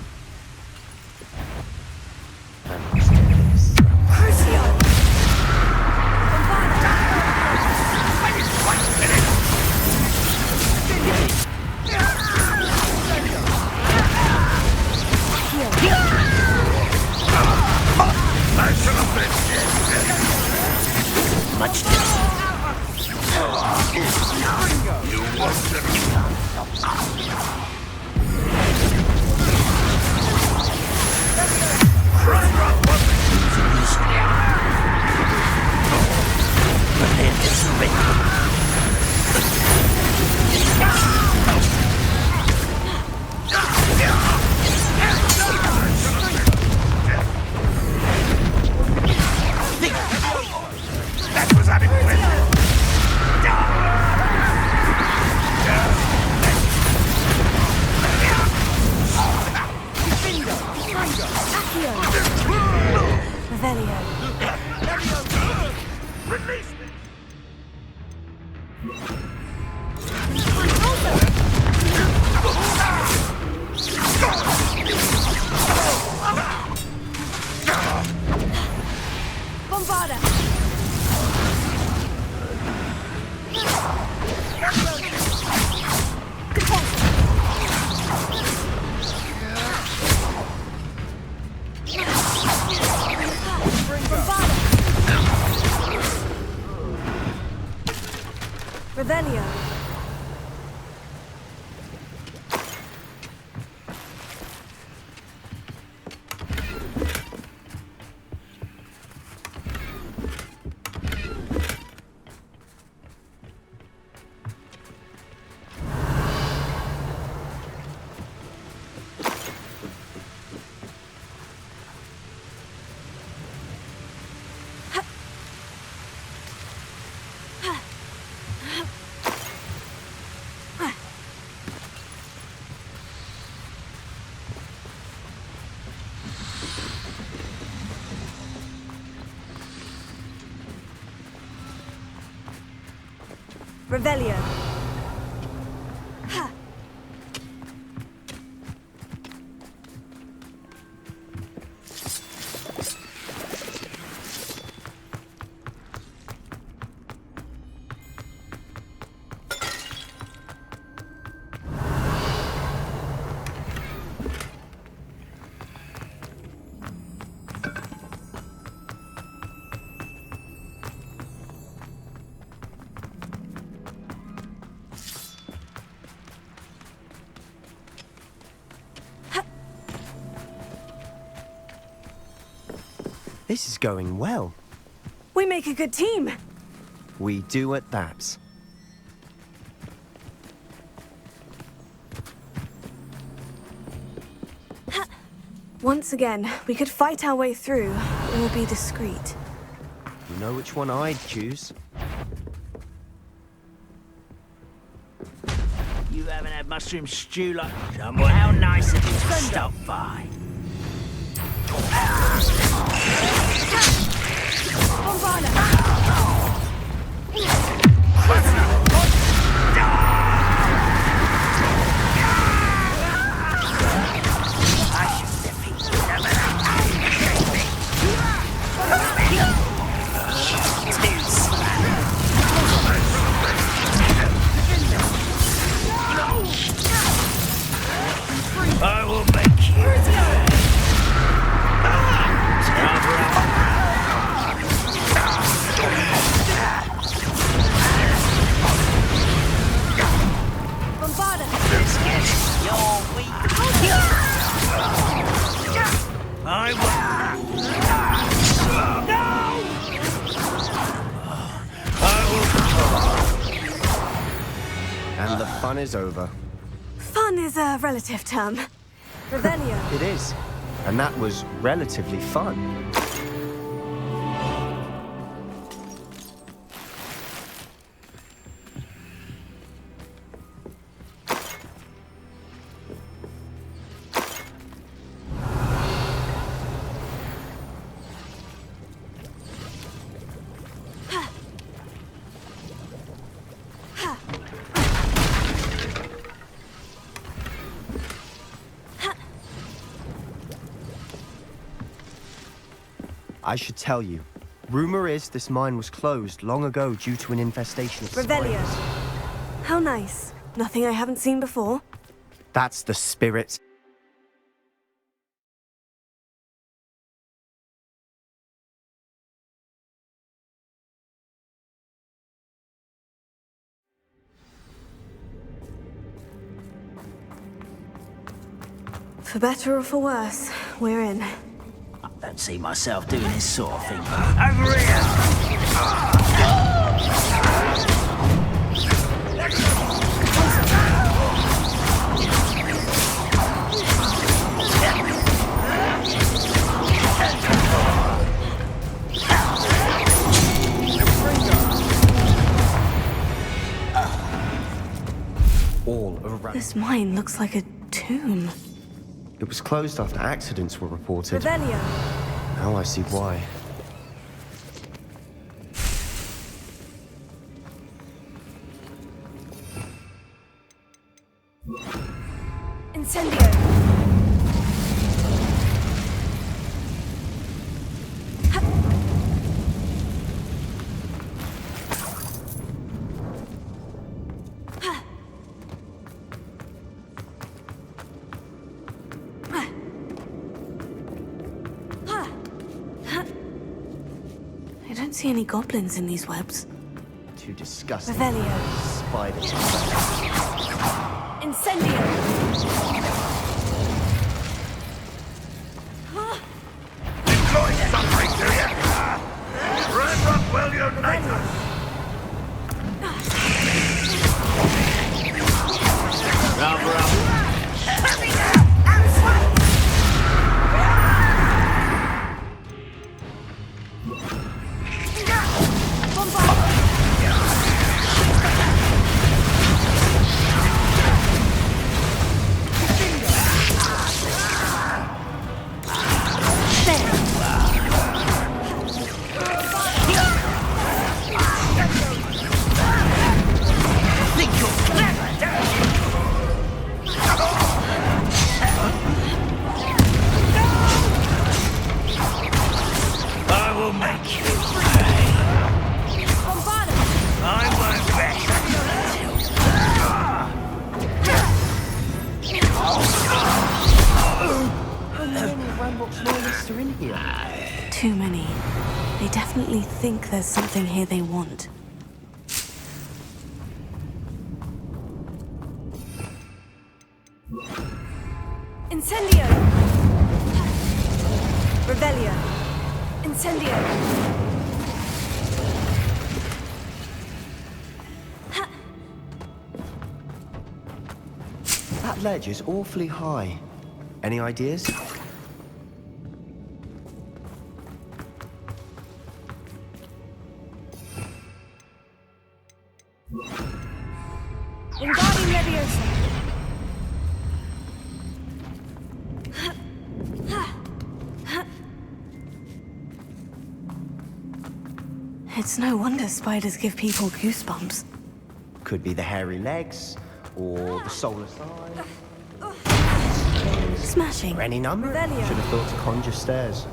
Much that was adequate. Revelio. Release me! Bombarda. Revelio. Revelio. Ha. This is going well. We make a good team. We do at that. Once again, we could fight our way through, or be discreet. You know which one I'd choose? You haven't had mushroom stew like someone. How nice of you to stop by. I will make you. I will. And the fun is over. Fun is a relative term. Revelio. It is. And that was relatively fun. I should tell you. Rumor is this mine was closed long ago due to an infestation of Revelio. spiders. How nice. Nothing I haven't seen before. That's the spirit. For better or for worse, we're in. I don't see myself doing this sort of thing. Over here! All around. This mine looks like a tomb. It was closed after accidents were reported. Revelio. Now I see why. Incendio. I don't see any goblins in these webs. too disgusting. Revelio. Spiders. Incendio. Enjoy suffering, do you? Wrap up well your night. Too many. They definitely think there's something here they want. Incendio! Revelio! Incendio! That ledge is awfully high. Any ideas? Wingardium Leviosa! It's no wonder spiders give people goosebumps. Could be the hairy legs, or the soulless eye. Smashing. Or any number. Revelio. Should have thought to conjure stairs.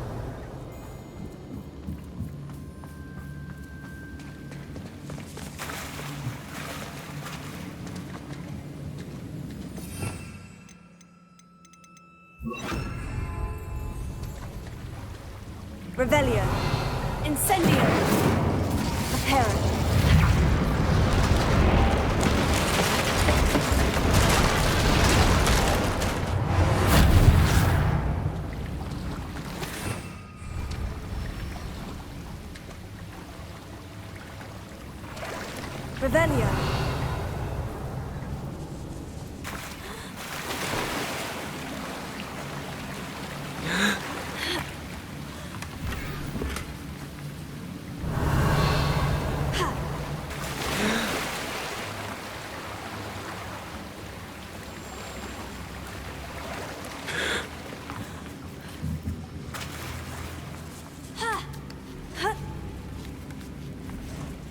Revelio. Incendio. Apero. Revelio.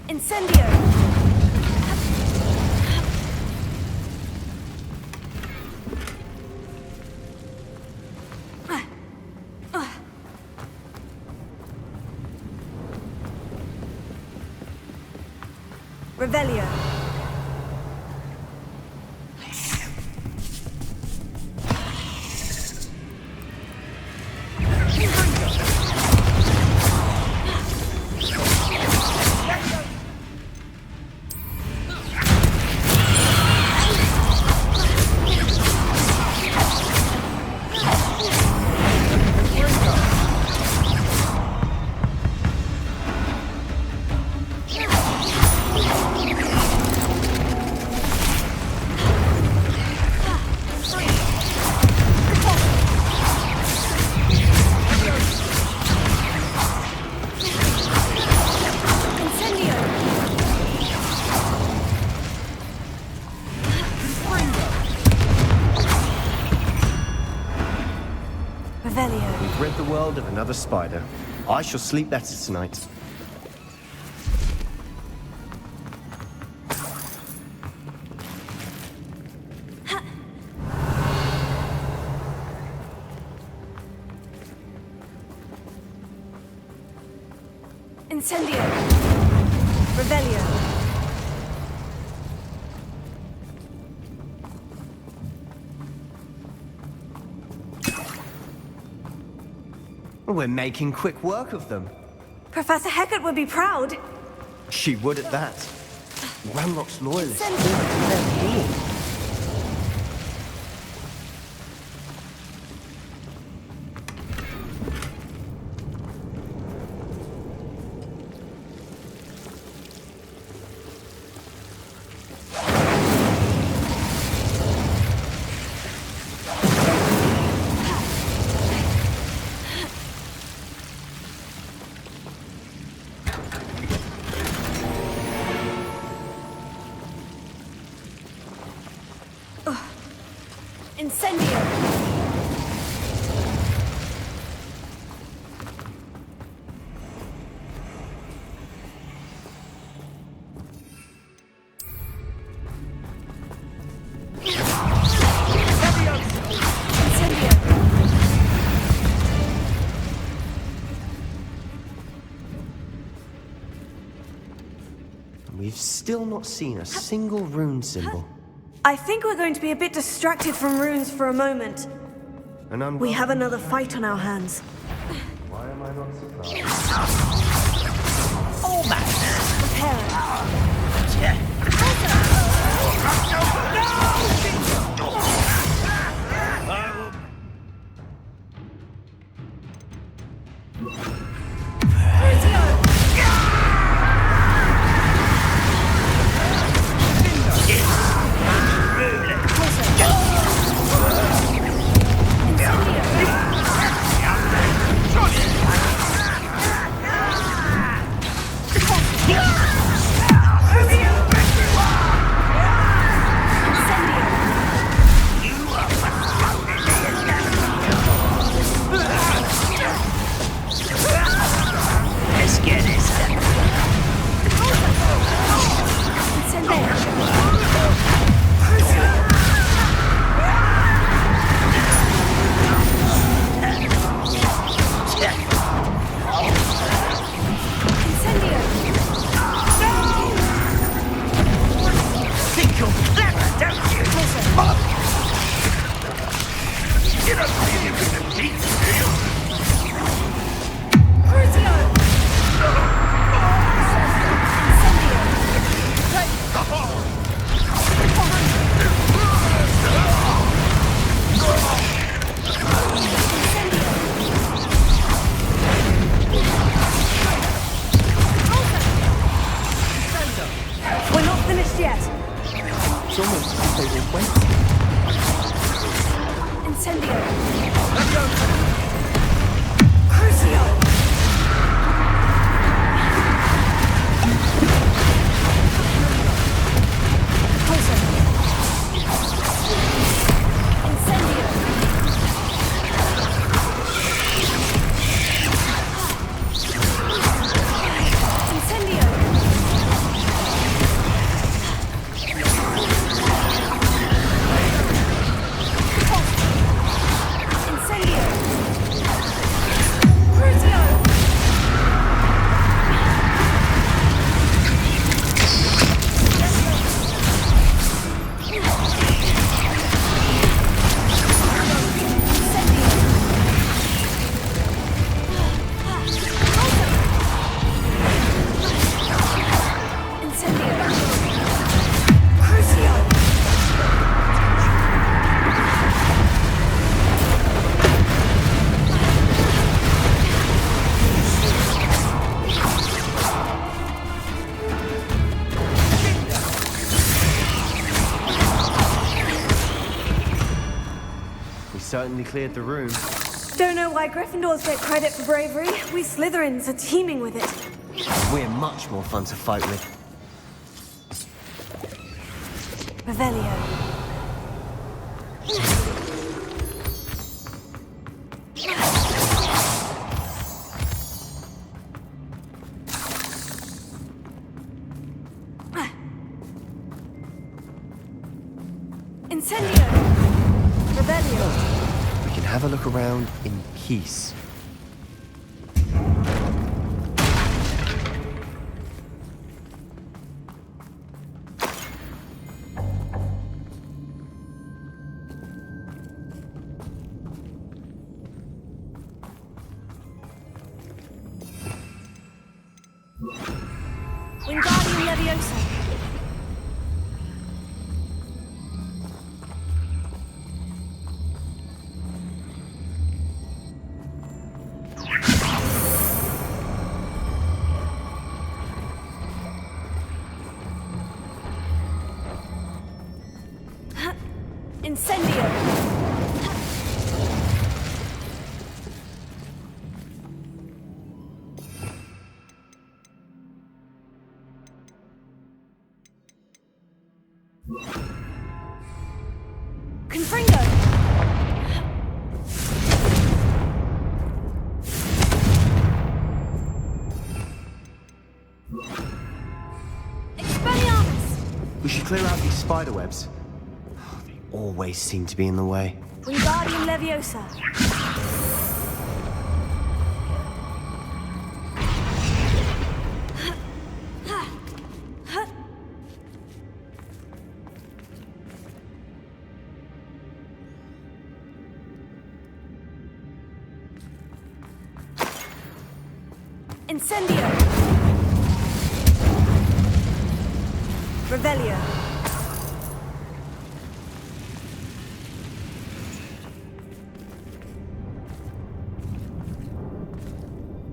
Incendio! Revelio. We've rid the world of another spider. I shall sleep better tonight. Incendio. Revelio. We're making quick work of them. Professor Hecat would be proud. She would at that. Ranrock's loyalists. Send- They're here. Incendio! We've still not seen a single rune symbol. I think we're going to be a bit distracted from runes for a moment. We have another fight on our hands. Why am I not surprised? Oh, man! Certainly cleared the room. Don't know why Gryffindors get credit for bravery. We Slytherins are teeming with it. We're much more fun to fight with. Revelio. Incendio. Revelio. We can have a look around in peace. Wingardium Leviosa. Incendio! Confringo! We should clear out these spiderwebs. They always seem to be in the way. Wingardium Leviosa! Incendio! Revelio!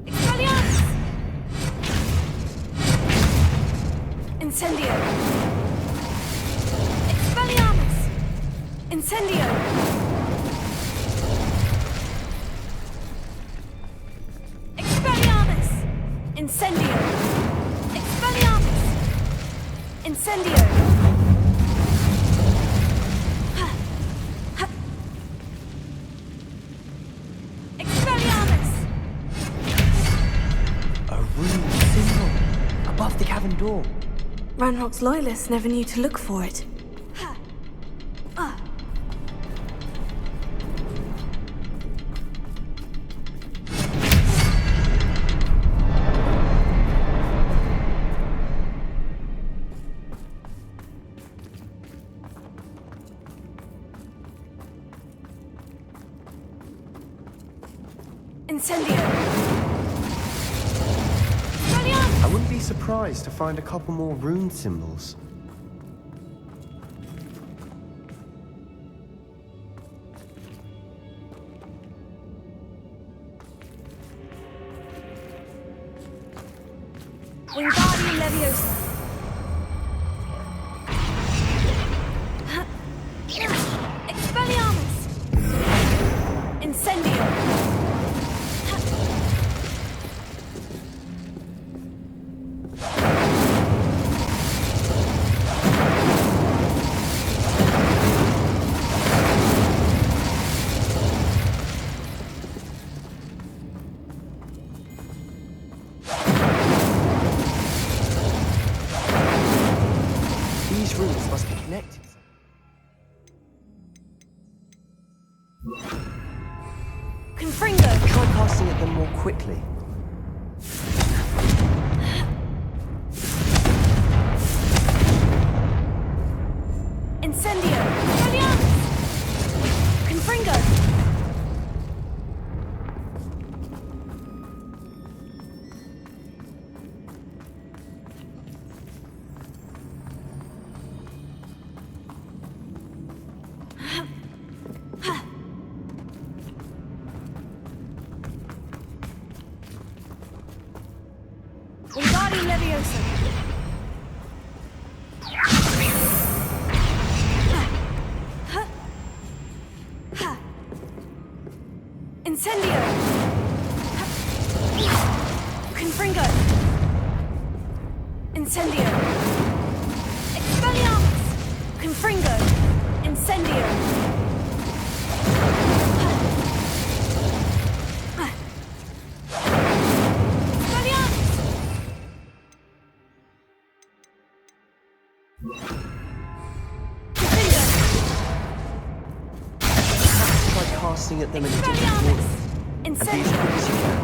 Expelliarmus! Incendio! Expelliarmus! Incendio! Expelliarmus! Incendio! Expelliarmus! Incendio! Expelliarmus! A rune symbol above the cavern door. Ranrock's loyalists never knew to look for it. Incendio! I wouldn't be surprised to find a couple more rune symbols. Wingardium Leviosa! Expelliarmus! Incendio! These runes must be connected. Confringo! Try casting at them more quickly. Incendio! Expelliarmus! Confringo! Wingardium Leviosa! Incendio! Confringo! Incendio! Expelliarmus! Confringo! Incendio! Try casting at them in a different order. And be as quick as you can.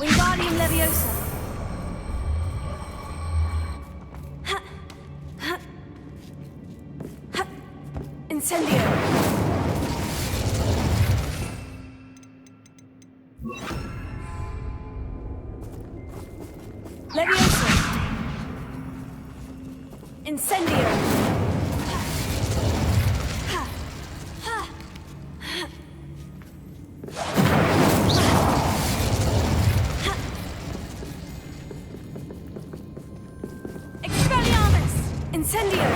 Wingardium Leviosa. Incendio. Leviosa. Incendio. Expelliarmus. Incendio.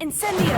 Incendio!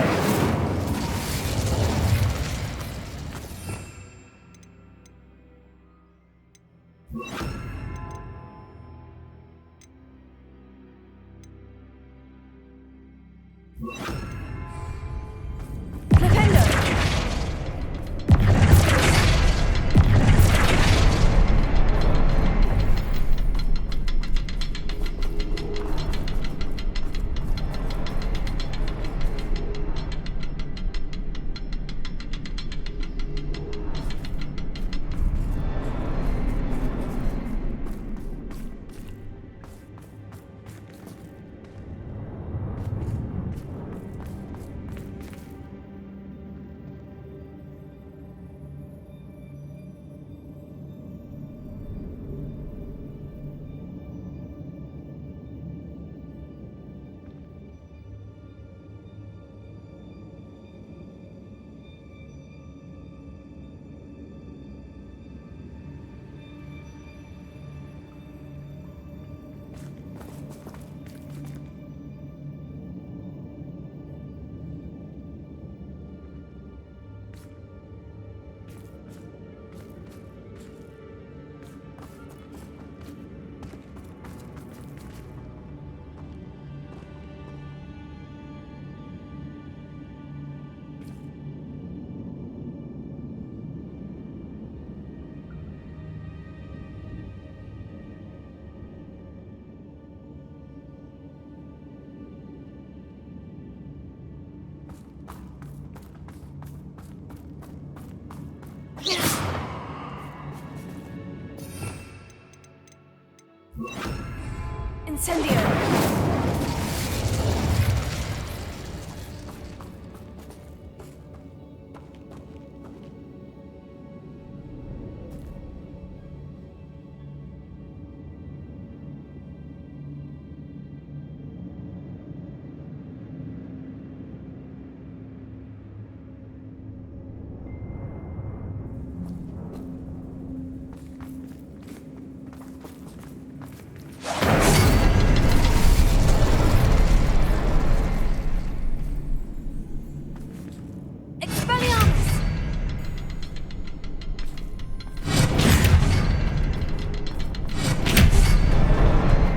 Incendio!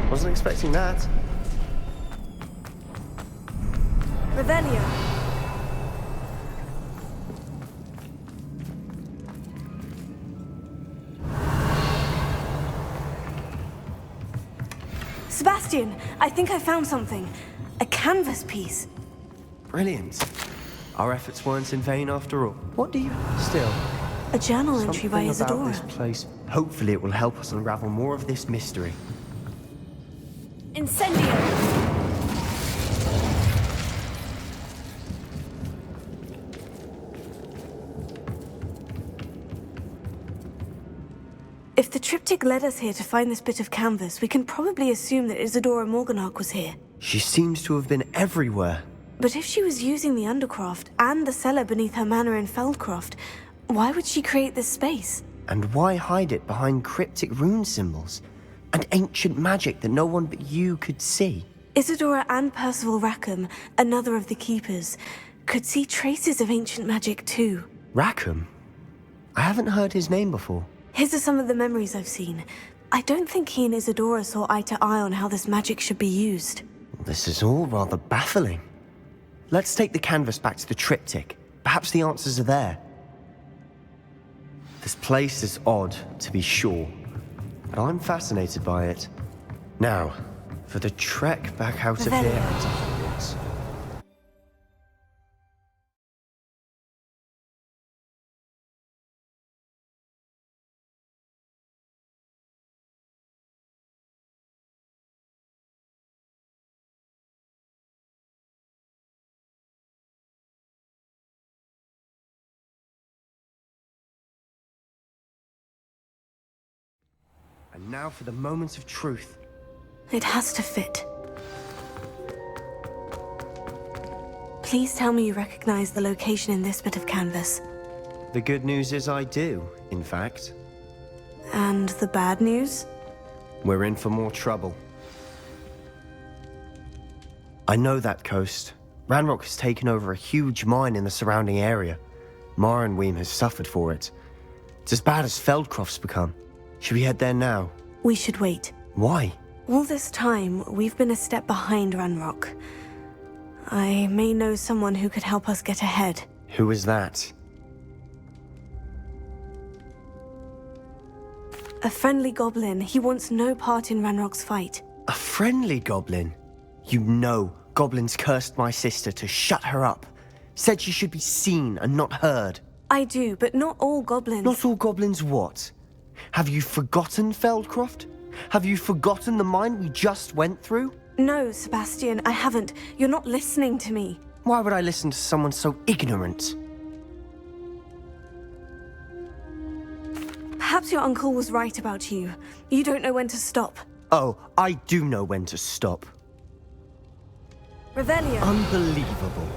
Wasn't expecting that. Revelio. Sebastian, I think I found something. A canvas piece. Brilliant. Our efforts weren't in vain after all. What do you... Still... A journal entry by something about Isadora. this place. Hopefully it will help us unravel more of this mystery. Incendio! If the triptych led us here to find this bit of canvas, we can probably assume that Isadora Morganach was here. She seems to have been everywhere. But if she was using the Undercroft and the cellar beneath her manor in Feldcroft, why would she create this space? And why hide it behind cryptic rune symbols? And ancient magic that no one but you could see. Isadora and Percival Rackham, another of the Keepers, could see traces of ancient magic too. Rackham? I haven't heard his name before. His are some of the memories I've seen. I don't think he and Isadora saw eye to eye on how this magic should be used. This is all rather baffling. Let's take the canvas back to the triptych. Perhaps the answers are there. This place is odd, to be sure, but I'm fascinated by it. Now, for the trek back out of here and to Hogwarts. And now for the moment of truth. It has to fit. Please tell me you recognize the location in this bit of canvas. The good news is I do, in fact. And the bad news? We're in for more trouble. I know that coast. Ranrock has taken over a huge mine in the surrounding area. Marrenweem has suffered for it. It's as bad as Feldcroft's become. Should we head there now? We should wait. Why? All this time, we've been a step behind Ranrock. I may know someone who could help us get ahead. Who is that? A friendly goblin. He wants no part in Ranrock's fight. A friendly goblin? You know goblins cursed my sister to shut her up. Said she should be seen and not heard. I do, but not all goblins. Not all goblins what? Have you forgotten Feldcroft? Have you forgotten the mine we just went through? No, Sebastian, I haven't. You're not listening to me. Why would I listen to someone so ignorant? Perhaps your uncle was right about you. You don't know when to stop. Oh, I do know when to stop. Revelio. Unbelievable.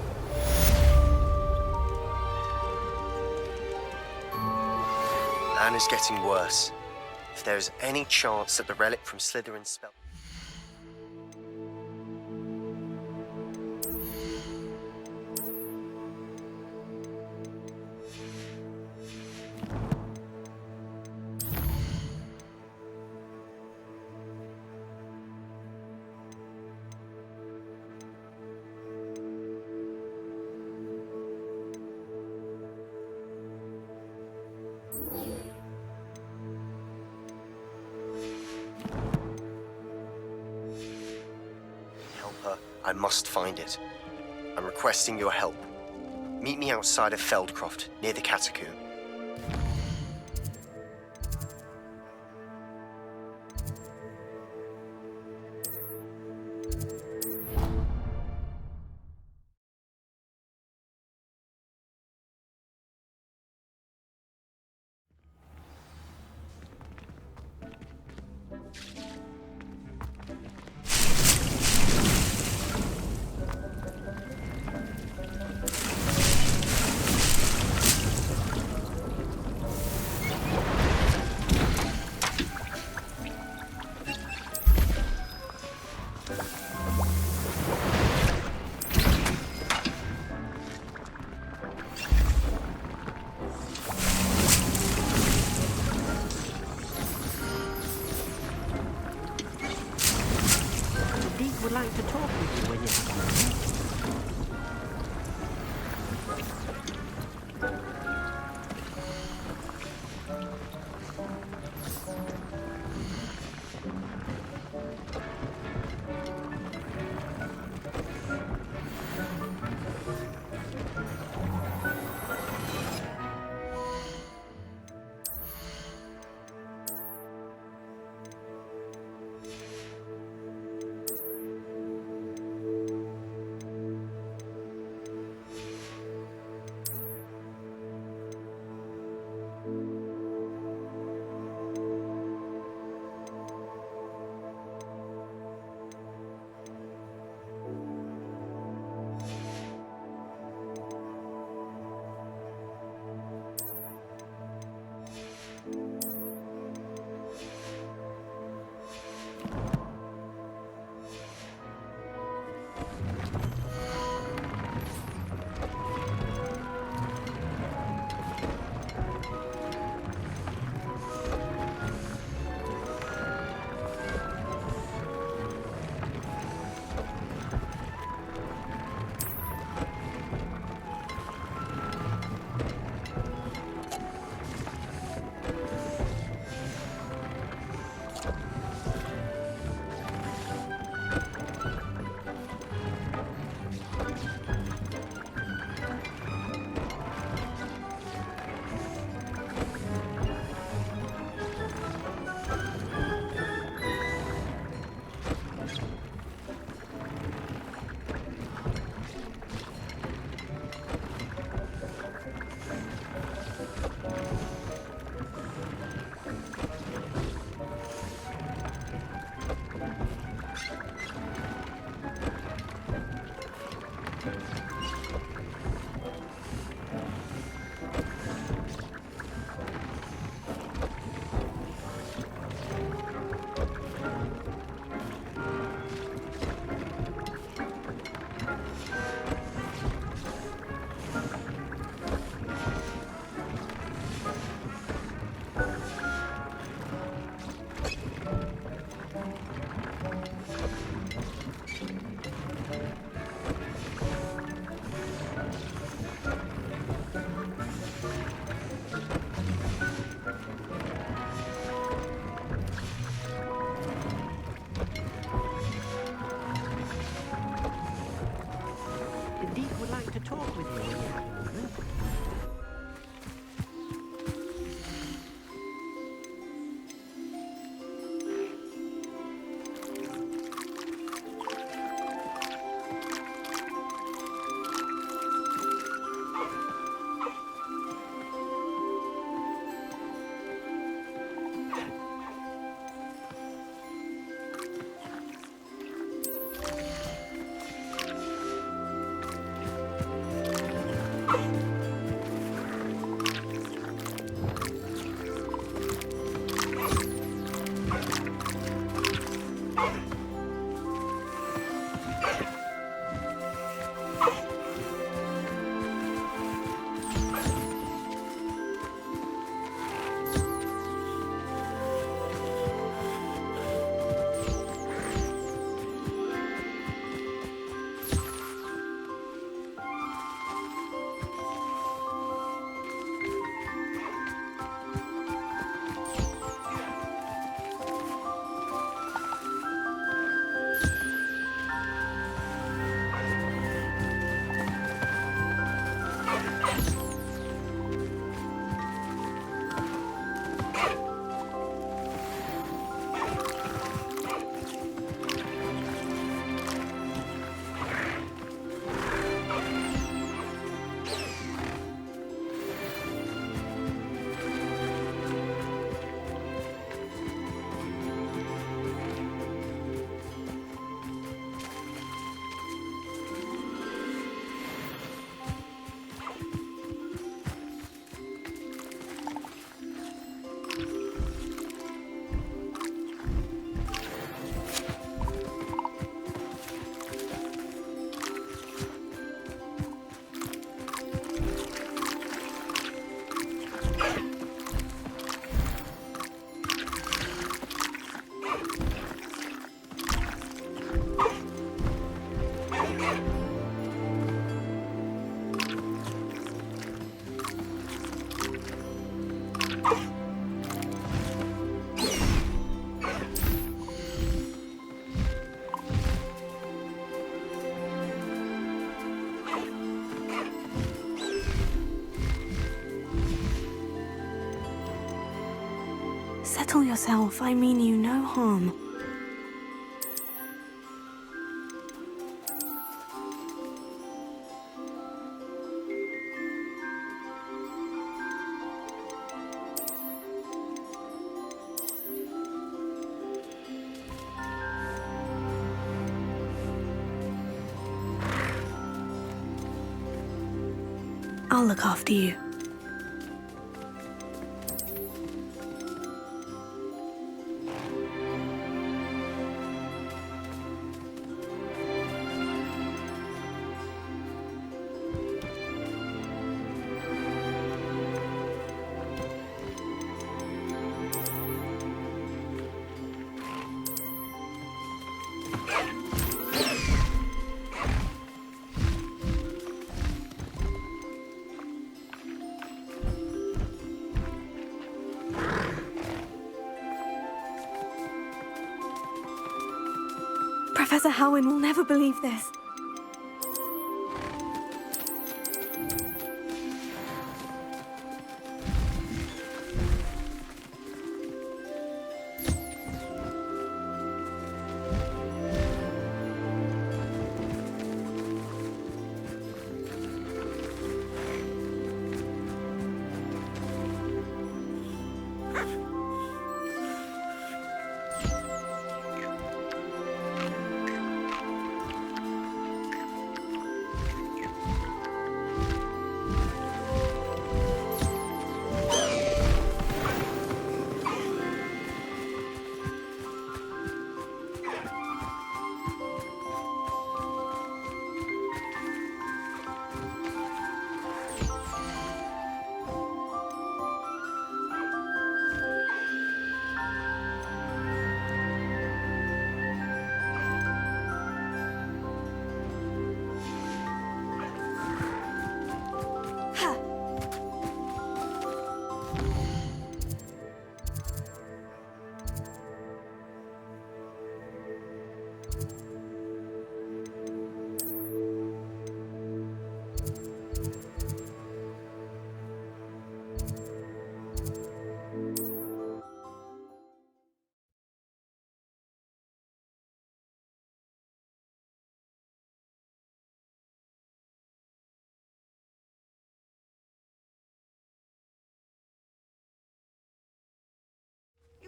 Anne is getting worse. If there is any chance that the relic from Slytherin's spell... I must find it. I'm requesting your help. Meet me outside of Feldcroft, near the catacomb. Would like to talk with you when you're Settle yourself. I mean you no harm. I'll look after you. Professor Howin will never believe this.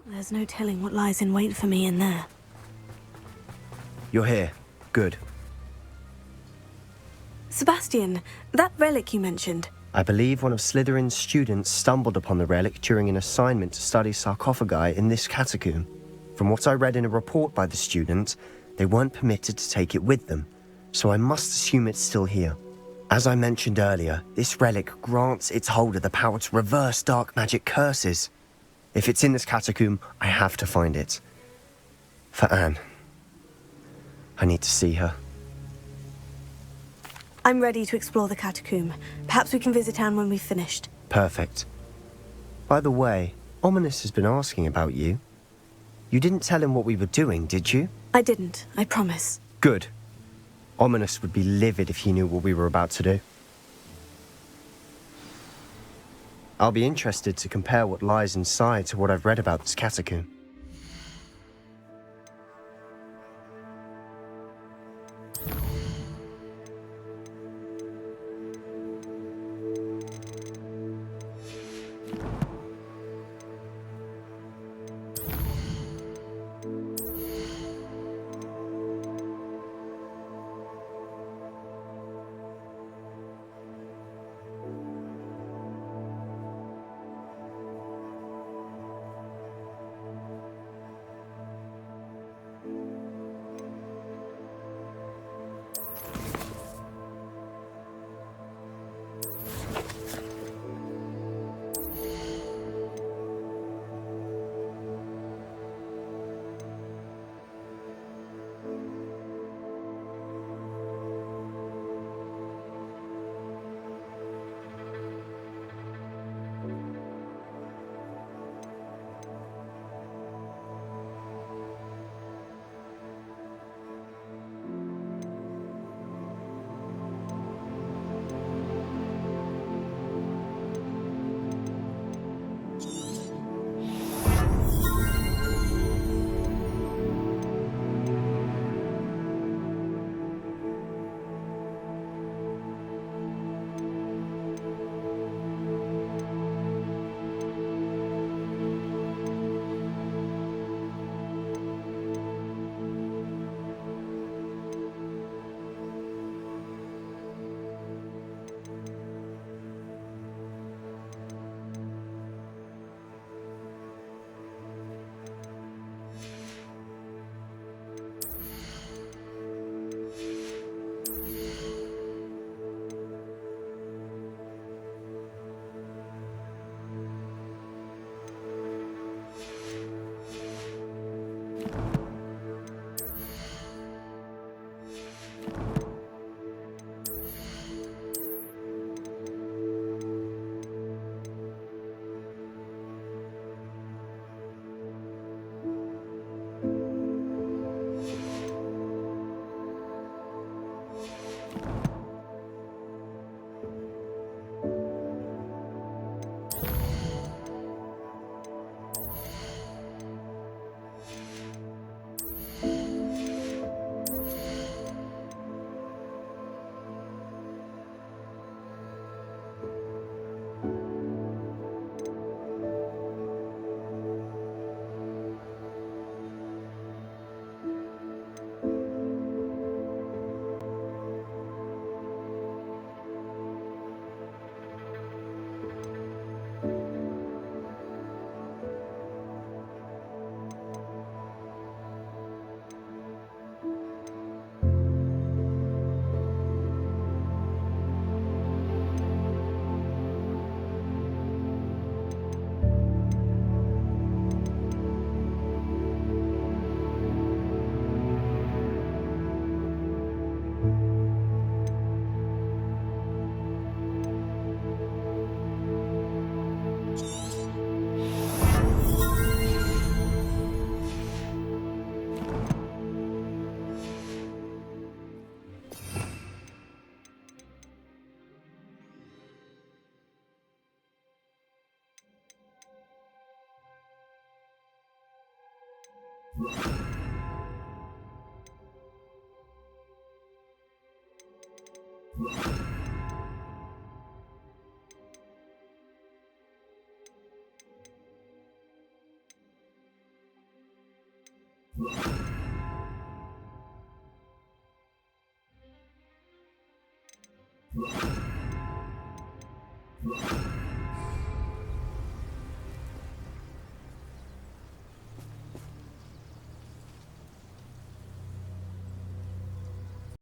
There's no telling what lies in wait for me in there. You're here. Good. Sebastian, that relic you mentioned. I believe one of Slytherin's students stumbled upon the relic during an assignment to study sarcophagi in this catacomb. From what I read in a report by the student, they weren't permitted to take it with them, so I must assume it's still here. As I mentioned earlier, this relic grants its holder the power to reverse dark magic curses. If it's in this catacomb, I have to find it. For Anne. I need to see her. I'm ready to explore the catacomb. Perhaps we can visit Anne when we've finished. Perfect. By the way, Ominous has been asking about you. You didn't tell him what we were doing, did you? I didn't, I promise. Good. Ominous would be livid if he knew what we were about to do. I'll be interested to compare what lies inside to what I've read about this catacomb. you